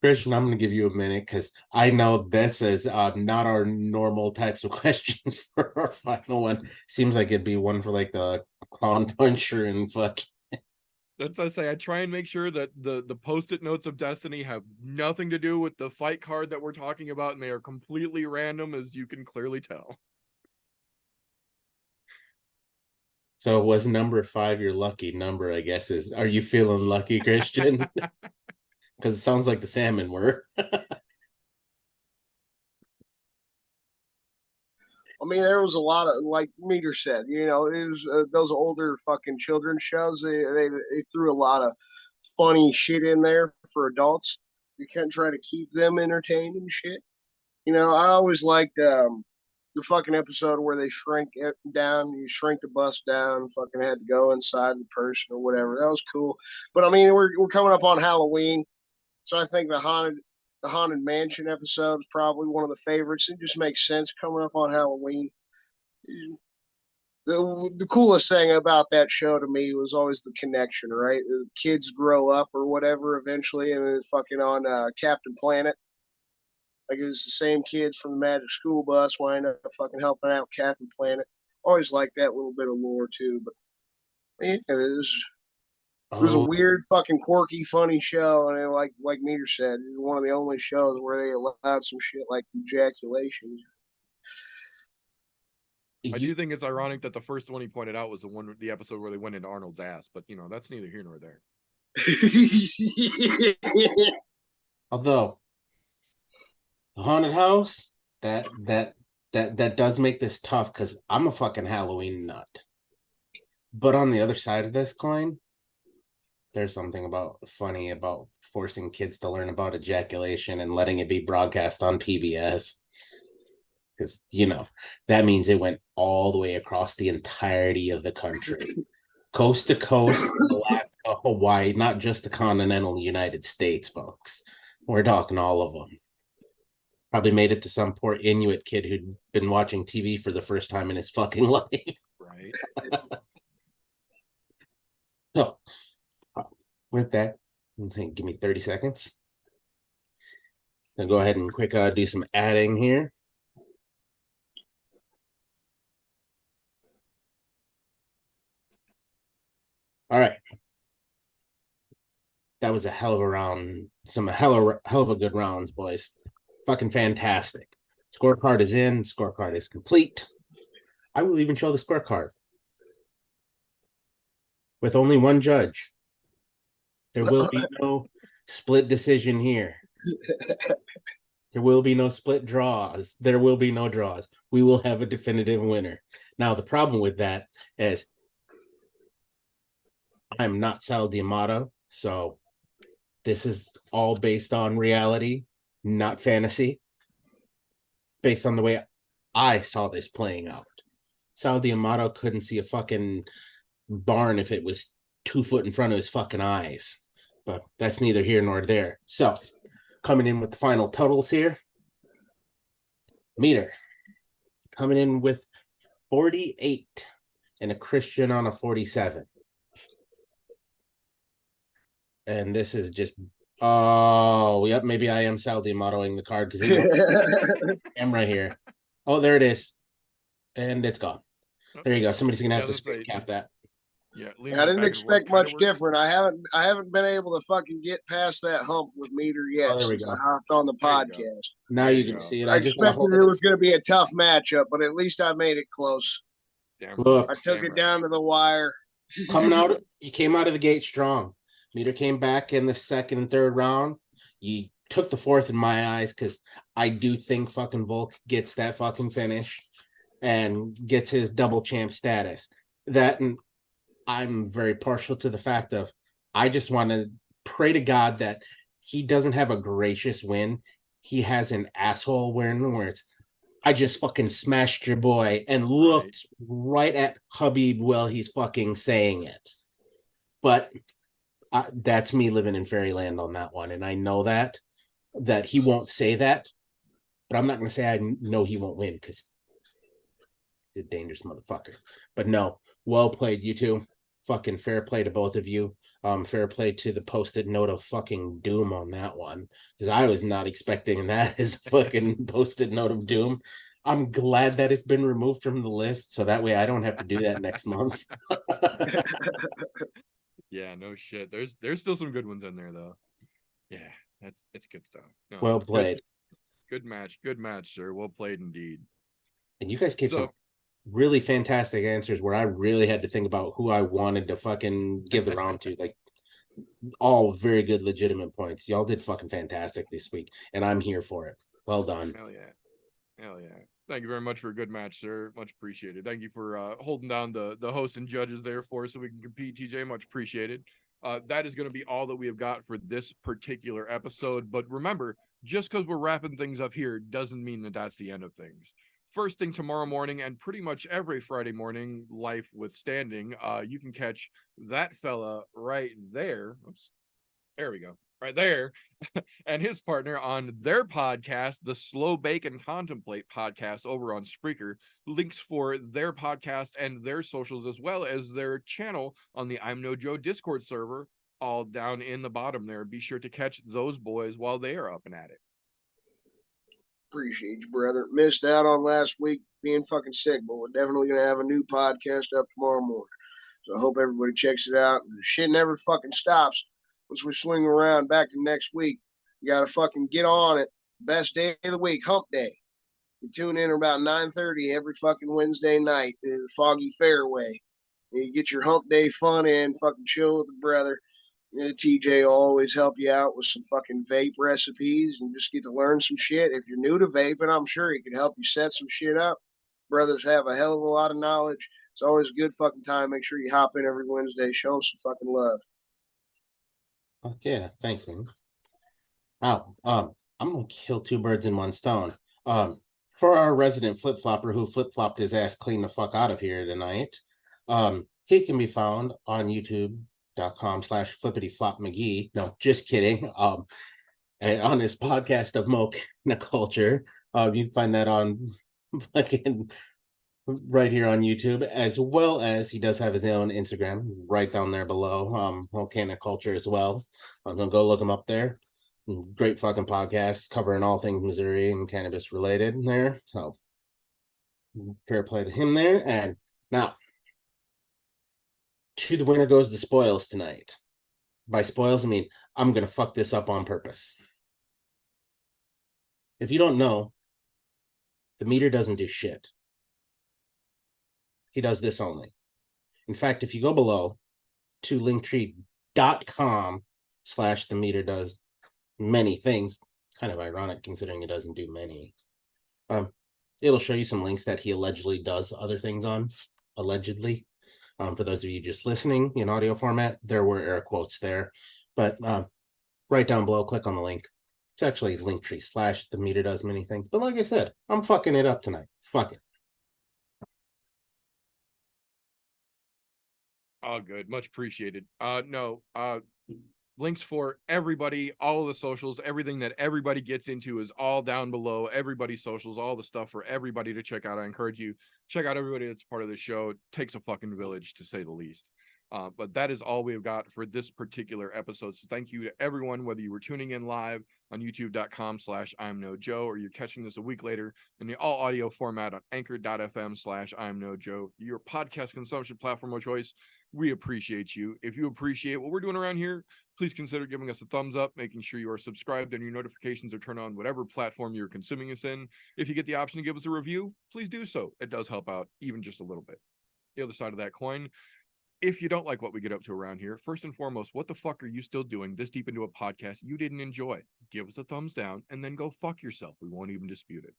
Christian, I'm going to give you a minute because I know this is not our normal types of questions for our final one. Seems like it'd be one for like the clown puncher and fuck. That's what I say. I try and make sure that the post-it notes of destiny have nothing to do with the fight card that we're talking about, and they are completely random, as you can clearly tell. So was number 5 your lucky number? I guess is. Are you feeling lucky, Christian? Because it sounds like the salmon were. I mean, there was a lot of, like Meter said, it was those older fucking children's shows. They threw a lot of funny shit in there for adults. You can't try to keep them entertained and shit. I always liked the fucking episode where they shrink it down. You shrink the bus down. Fucking had to go inside the person or whatever. That was cool. But I mean, we're coming up on Halloween, so I think the haunted mansion episode is probably one of the favorites. It just makes sense coming up on Halloween. The coolest thing about that show to me was always the connection, right? The kids grow up or whatever eventually, and then fucking on Captain Planet. Like it's the same kids from the Magic School Bus wind up fucking helping out Captain Planet. Always like that little bit of lore too, but yeah, it was a weird, fucking quirky, funny show, and like Meter said, it was one of the only shows where they allowed some shit like ejaculation. I do think it's ironic that the first one he pointed out was the episode where they went into Arnold's ass, but that's neither here nor there. Although the haunted house, that does make this tough because I'm a fucking Halloween nut. But on the other side of this coin, there's something funny about forcing kids to learn about ejaculation and letting it be broadcast on PBS. Because, that means it went all the way across the entirety of the country. Coast to coast, Alaska, Hawaii, not just the continental United States, folks. We're talking all of them. Probably made it to some poor Inuit kid who'd been watching TV for the first time in his fucking life. Right. So, with that, give me 30 seconds. I'll go ahead and quick do some adding here. All right. That was a hell of a round. Some hell of a good rounds, boys. Fucking fantastic. Scorecard is in. Scorecard is complete. I will even show the scorecard. With only one judge. There will be no split decision here. There will be no split draws. There will be no draws. We will have a definitive winner. Now, the problem with that is I'm not Sal D'Amato, so this is all based on reality, not fantasy. Based on the way I saw this playing out. Sal D'Amato couldn't see a fucking barn if it was 2 foot in front of his fucking eyes. But that's neither here nor there. So, coming in with the final totals here. Meter coming in with 48 and a Christian on a 47. And this is just, yep, maybe I am Sal D'Amatoing the card because I'm right here. Oh, there it is. And it's gone. There you go. Somebody's going to have to screen cap that. Yeah, I didn't expect much different. I haven't been able to fucking get past that hump with Meter yet since I hopped on the podcast. Now you can see it. I expected it was going to be a tough matchup, but at least I made it close. Look, I took it down to the wire. You came out of the gate strong. Meter came back in the second and third round. You took the fourth in my eyes because I do think fucking Volk gets that fucking finish and gets his double champ status. That and I'm very partial to the fact of I just want to pray to God that he doesn't have a gracious win. He has an asshole win where it's I just fucking smashed your boy and looked right at Habib while he's fucking saying it. But that's me living in fairyland on that one. And I know that he won't say that, but I'm not going to say I know he won't win because he's a dangerous motherfucker. But no, well played, you two. Fucking fair play to both of you. Fair play to the posted note of fucking doom on that one, because I was not expecting that as fucking posted note of doom. I'm glad that it's been removed from the list, so that way I don't have to do that next month. Yeah, no shit. There's still some good ones in there though. Yeah, it's good stuff. No, Well played. Good match, sir. Well played indeed. And you guys gave some really fantastic answers where I really had to think about who I wanted to fucking give the round to. Like, all very good, legitimate points. Y'all did fucking fantastic this week, and I'm here for it. Well done. Hell yeah. Thank you very much for a good match, sir. Much appreciated. Thank you for holding down the hosts and judges there for us so we can compete, TJ. Much appreciated. That is going to be all that we have got for this particular episode. But remember, just because we're wrapping things up here doesn't mean that that's the end of things. First thing tomorrow morning and pretty much every Friday morning, life withstanding, you can catch that fella right there. Oops. There we go. Right there. And his partner on their podcast, the Slow Bake and Contemplate podcast over on Spreaker. Links for their podcast and their socials, as well as their channel on the I'm No Joe Discord server, all down in the bottom there. Be sure to catch those boys while they are up and at it. Appreciate you, brother. Missed out on last week being fucking sick, but we're definitely going to have a new podcast up tomorrow morning. So I hope everybody checks it out. The shit never fucking stops. Once we swing around back to next week, you got to fucking get on it. Best day of the week, hump day. You tune in about 9:30 every fucking Wednesday night to the Foggy Fairway. You get your hump day fun in, fucking chill with the brother. TJ will always help you out with some fucking vape recipes and just get to learn some shit. If you're new to vaping, I'm sure he could help you set some shit up. Brothers have a hell of a lot of knowledge. It's always a good fucking time. Make sure you hop in every Wednesday. Show them some fucking love. Yeah, thanks, man. Wow, I'm gonna kill two birds in one stone. For our resident flip-flopper who flip-flopped his ass clean the fuck out of here tonight, he can be found on youtube.com/flippity-flop-McGee. No, just kidding. And on his podcast of Mocha Culture, you can find that on fucking right here on YouTube, as well as he does have his own Instagram right down there below, Volcanic Culture as well. I'm gonna go look him up there. Great fucking podcast covering all things Missouri and cannabis related there. So fair play to him there. And now to the winner goes the spoils tonight. By spoils, I mean I'm gonna fuck this up on purpose. If you don't know, the meter doesn't do shit. He does this only. In fact, if you go below to linktree.com/the meter does many things, kind of ironic considering it doesn't do many. It'll show you some links that he allegedly does other things on. Allegedly. For those of you just listening in audio format, there were air quotes there. But right down below, click on the link. It's actually linktree/the meter does many things. But like I said, I'm fucking it up tonight. Fuck it. Oh, good. Much appreciated. Links for everybody, all of the socials, everything that everybody gets into is all down below. Everybody's socials, all the stuff for everybody to check out. I encourage you, check out everybody that's part of the show. It takes a fucking village, to say the least. But that is all we've got for this particular episode. So thank you to everyone, whether you were tuning in live on youtube.com/I'mNoJoe, or you're catching this a week later in the all audio format on anchor.fm/I'mNoJoe, your podcast consumption platform of choice. We appreciate you. If you appreciate what we're doing around here, please consider giving us a thumbs up, making sure you are subscribed and your notifications are turned on whatever platform you're consuming us in. If you get the option to give us a review, please do so. It does help out even just a little bit. The other side of that coin, if you don't like what we get up to around here, first and foremost, what the fuck are you still doing this deep into a podcast you didn't enjoy? Give us a thumbs down and then go fuck yourself. We won't even dispute it.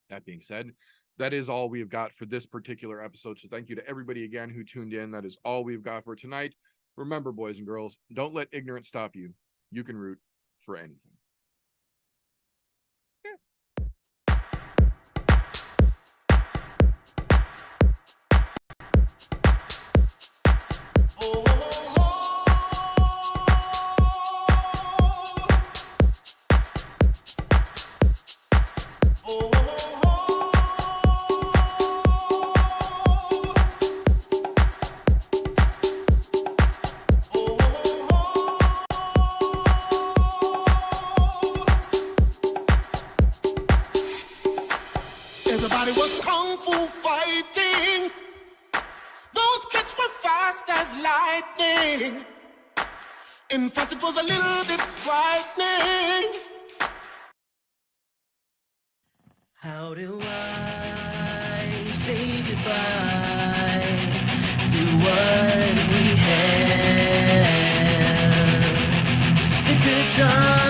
That being said, that is all we've got for this particular episode. So thank you to everybody again who tuned in. That is all we've got for tonight. Remember, boys and girls, don't let ignorance stop you. You can root for anything. Oh fighting. Those kids were fast as lightning. In fact, it was a little bit frightening. How do I say goodbye to what we had? The good times.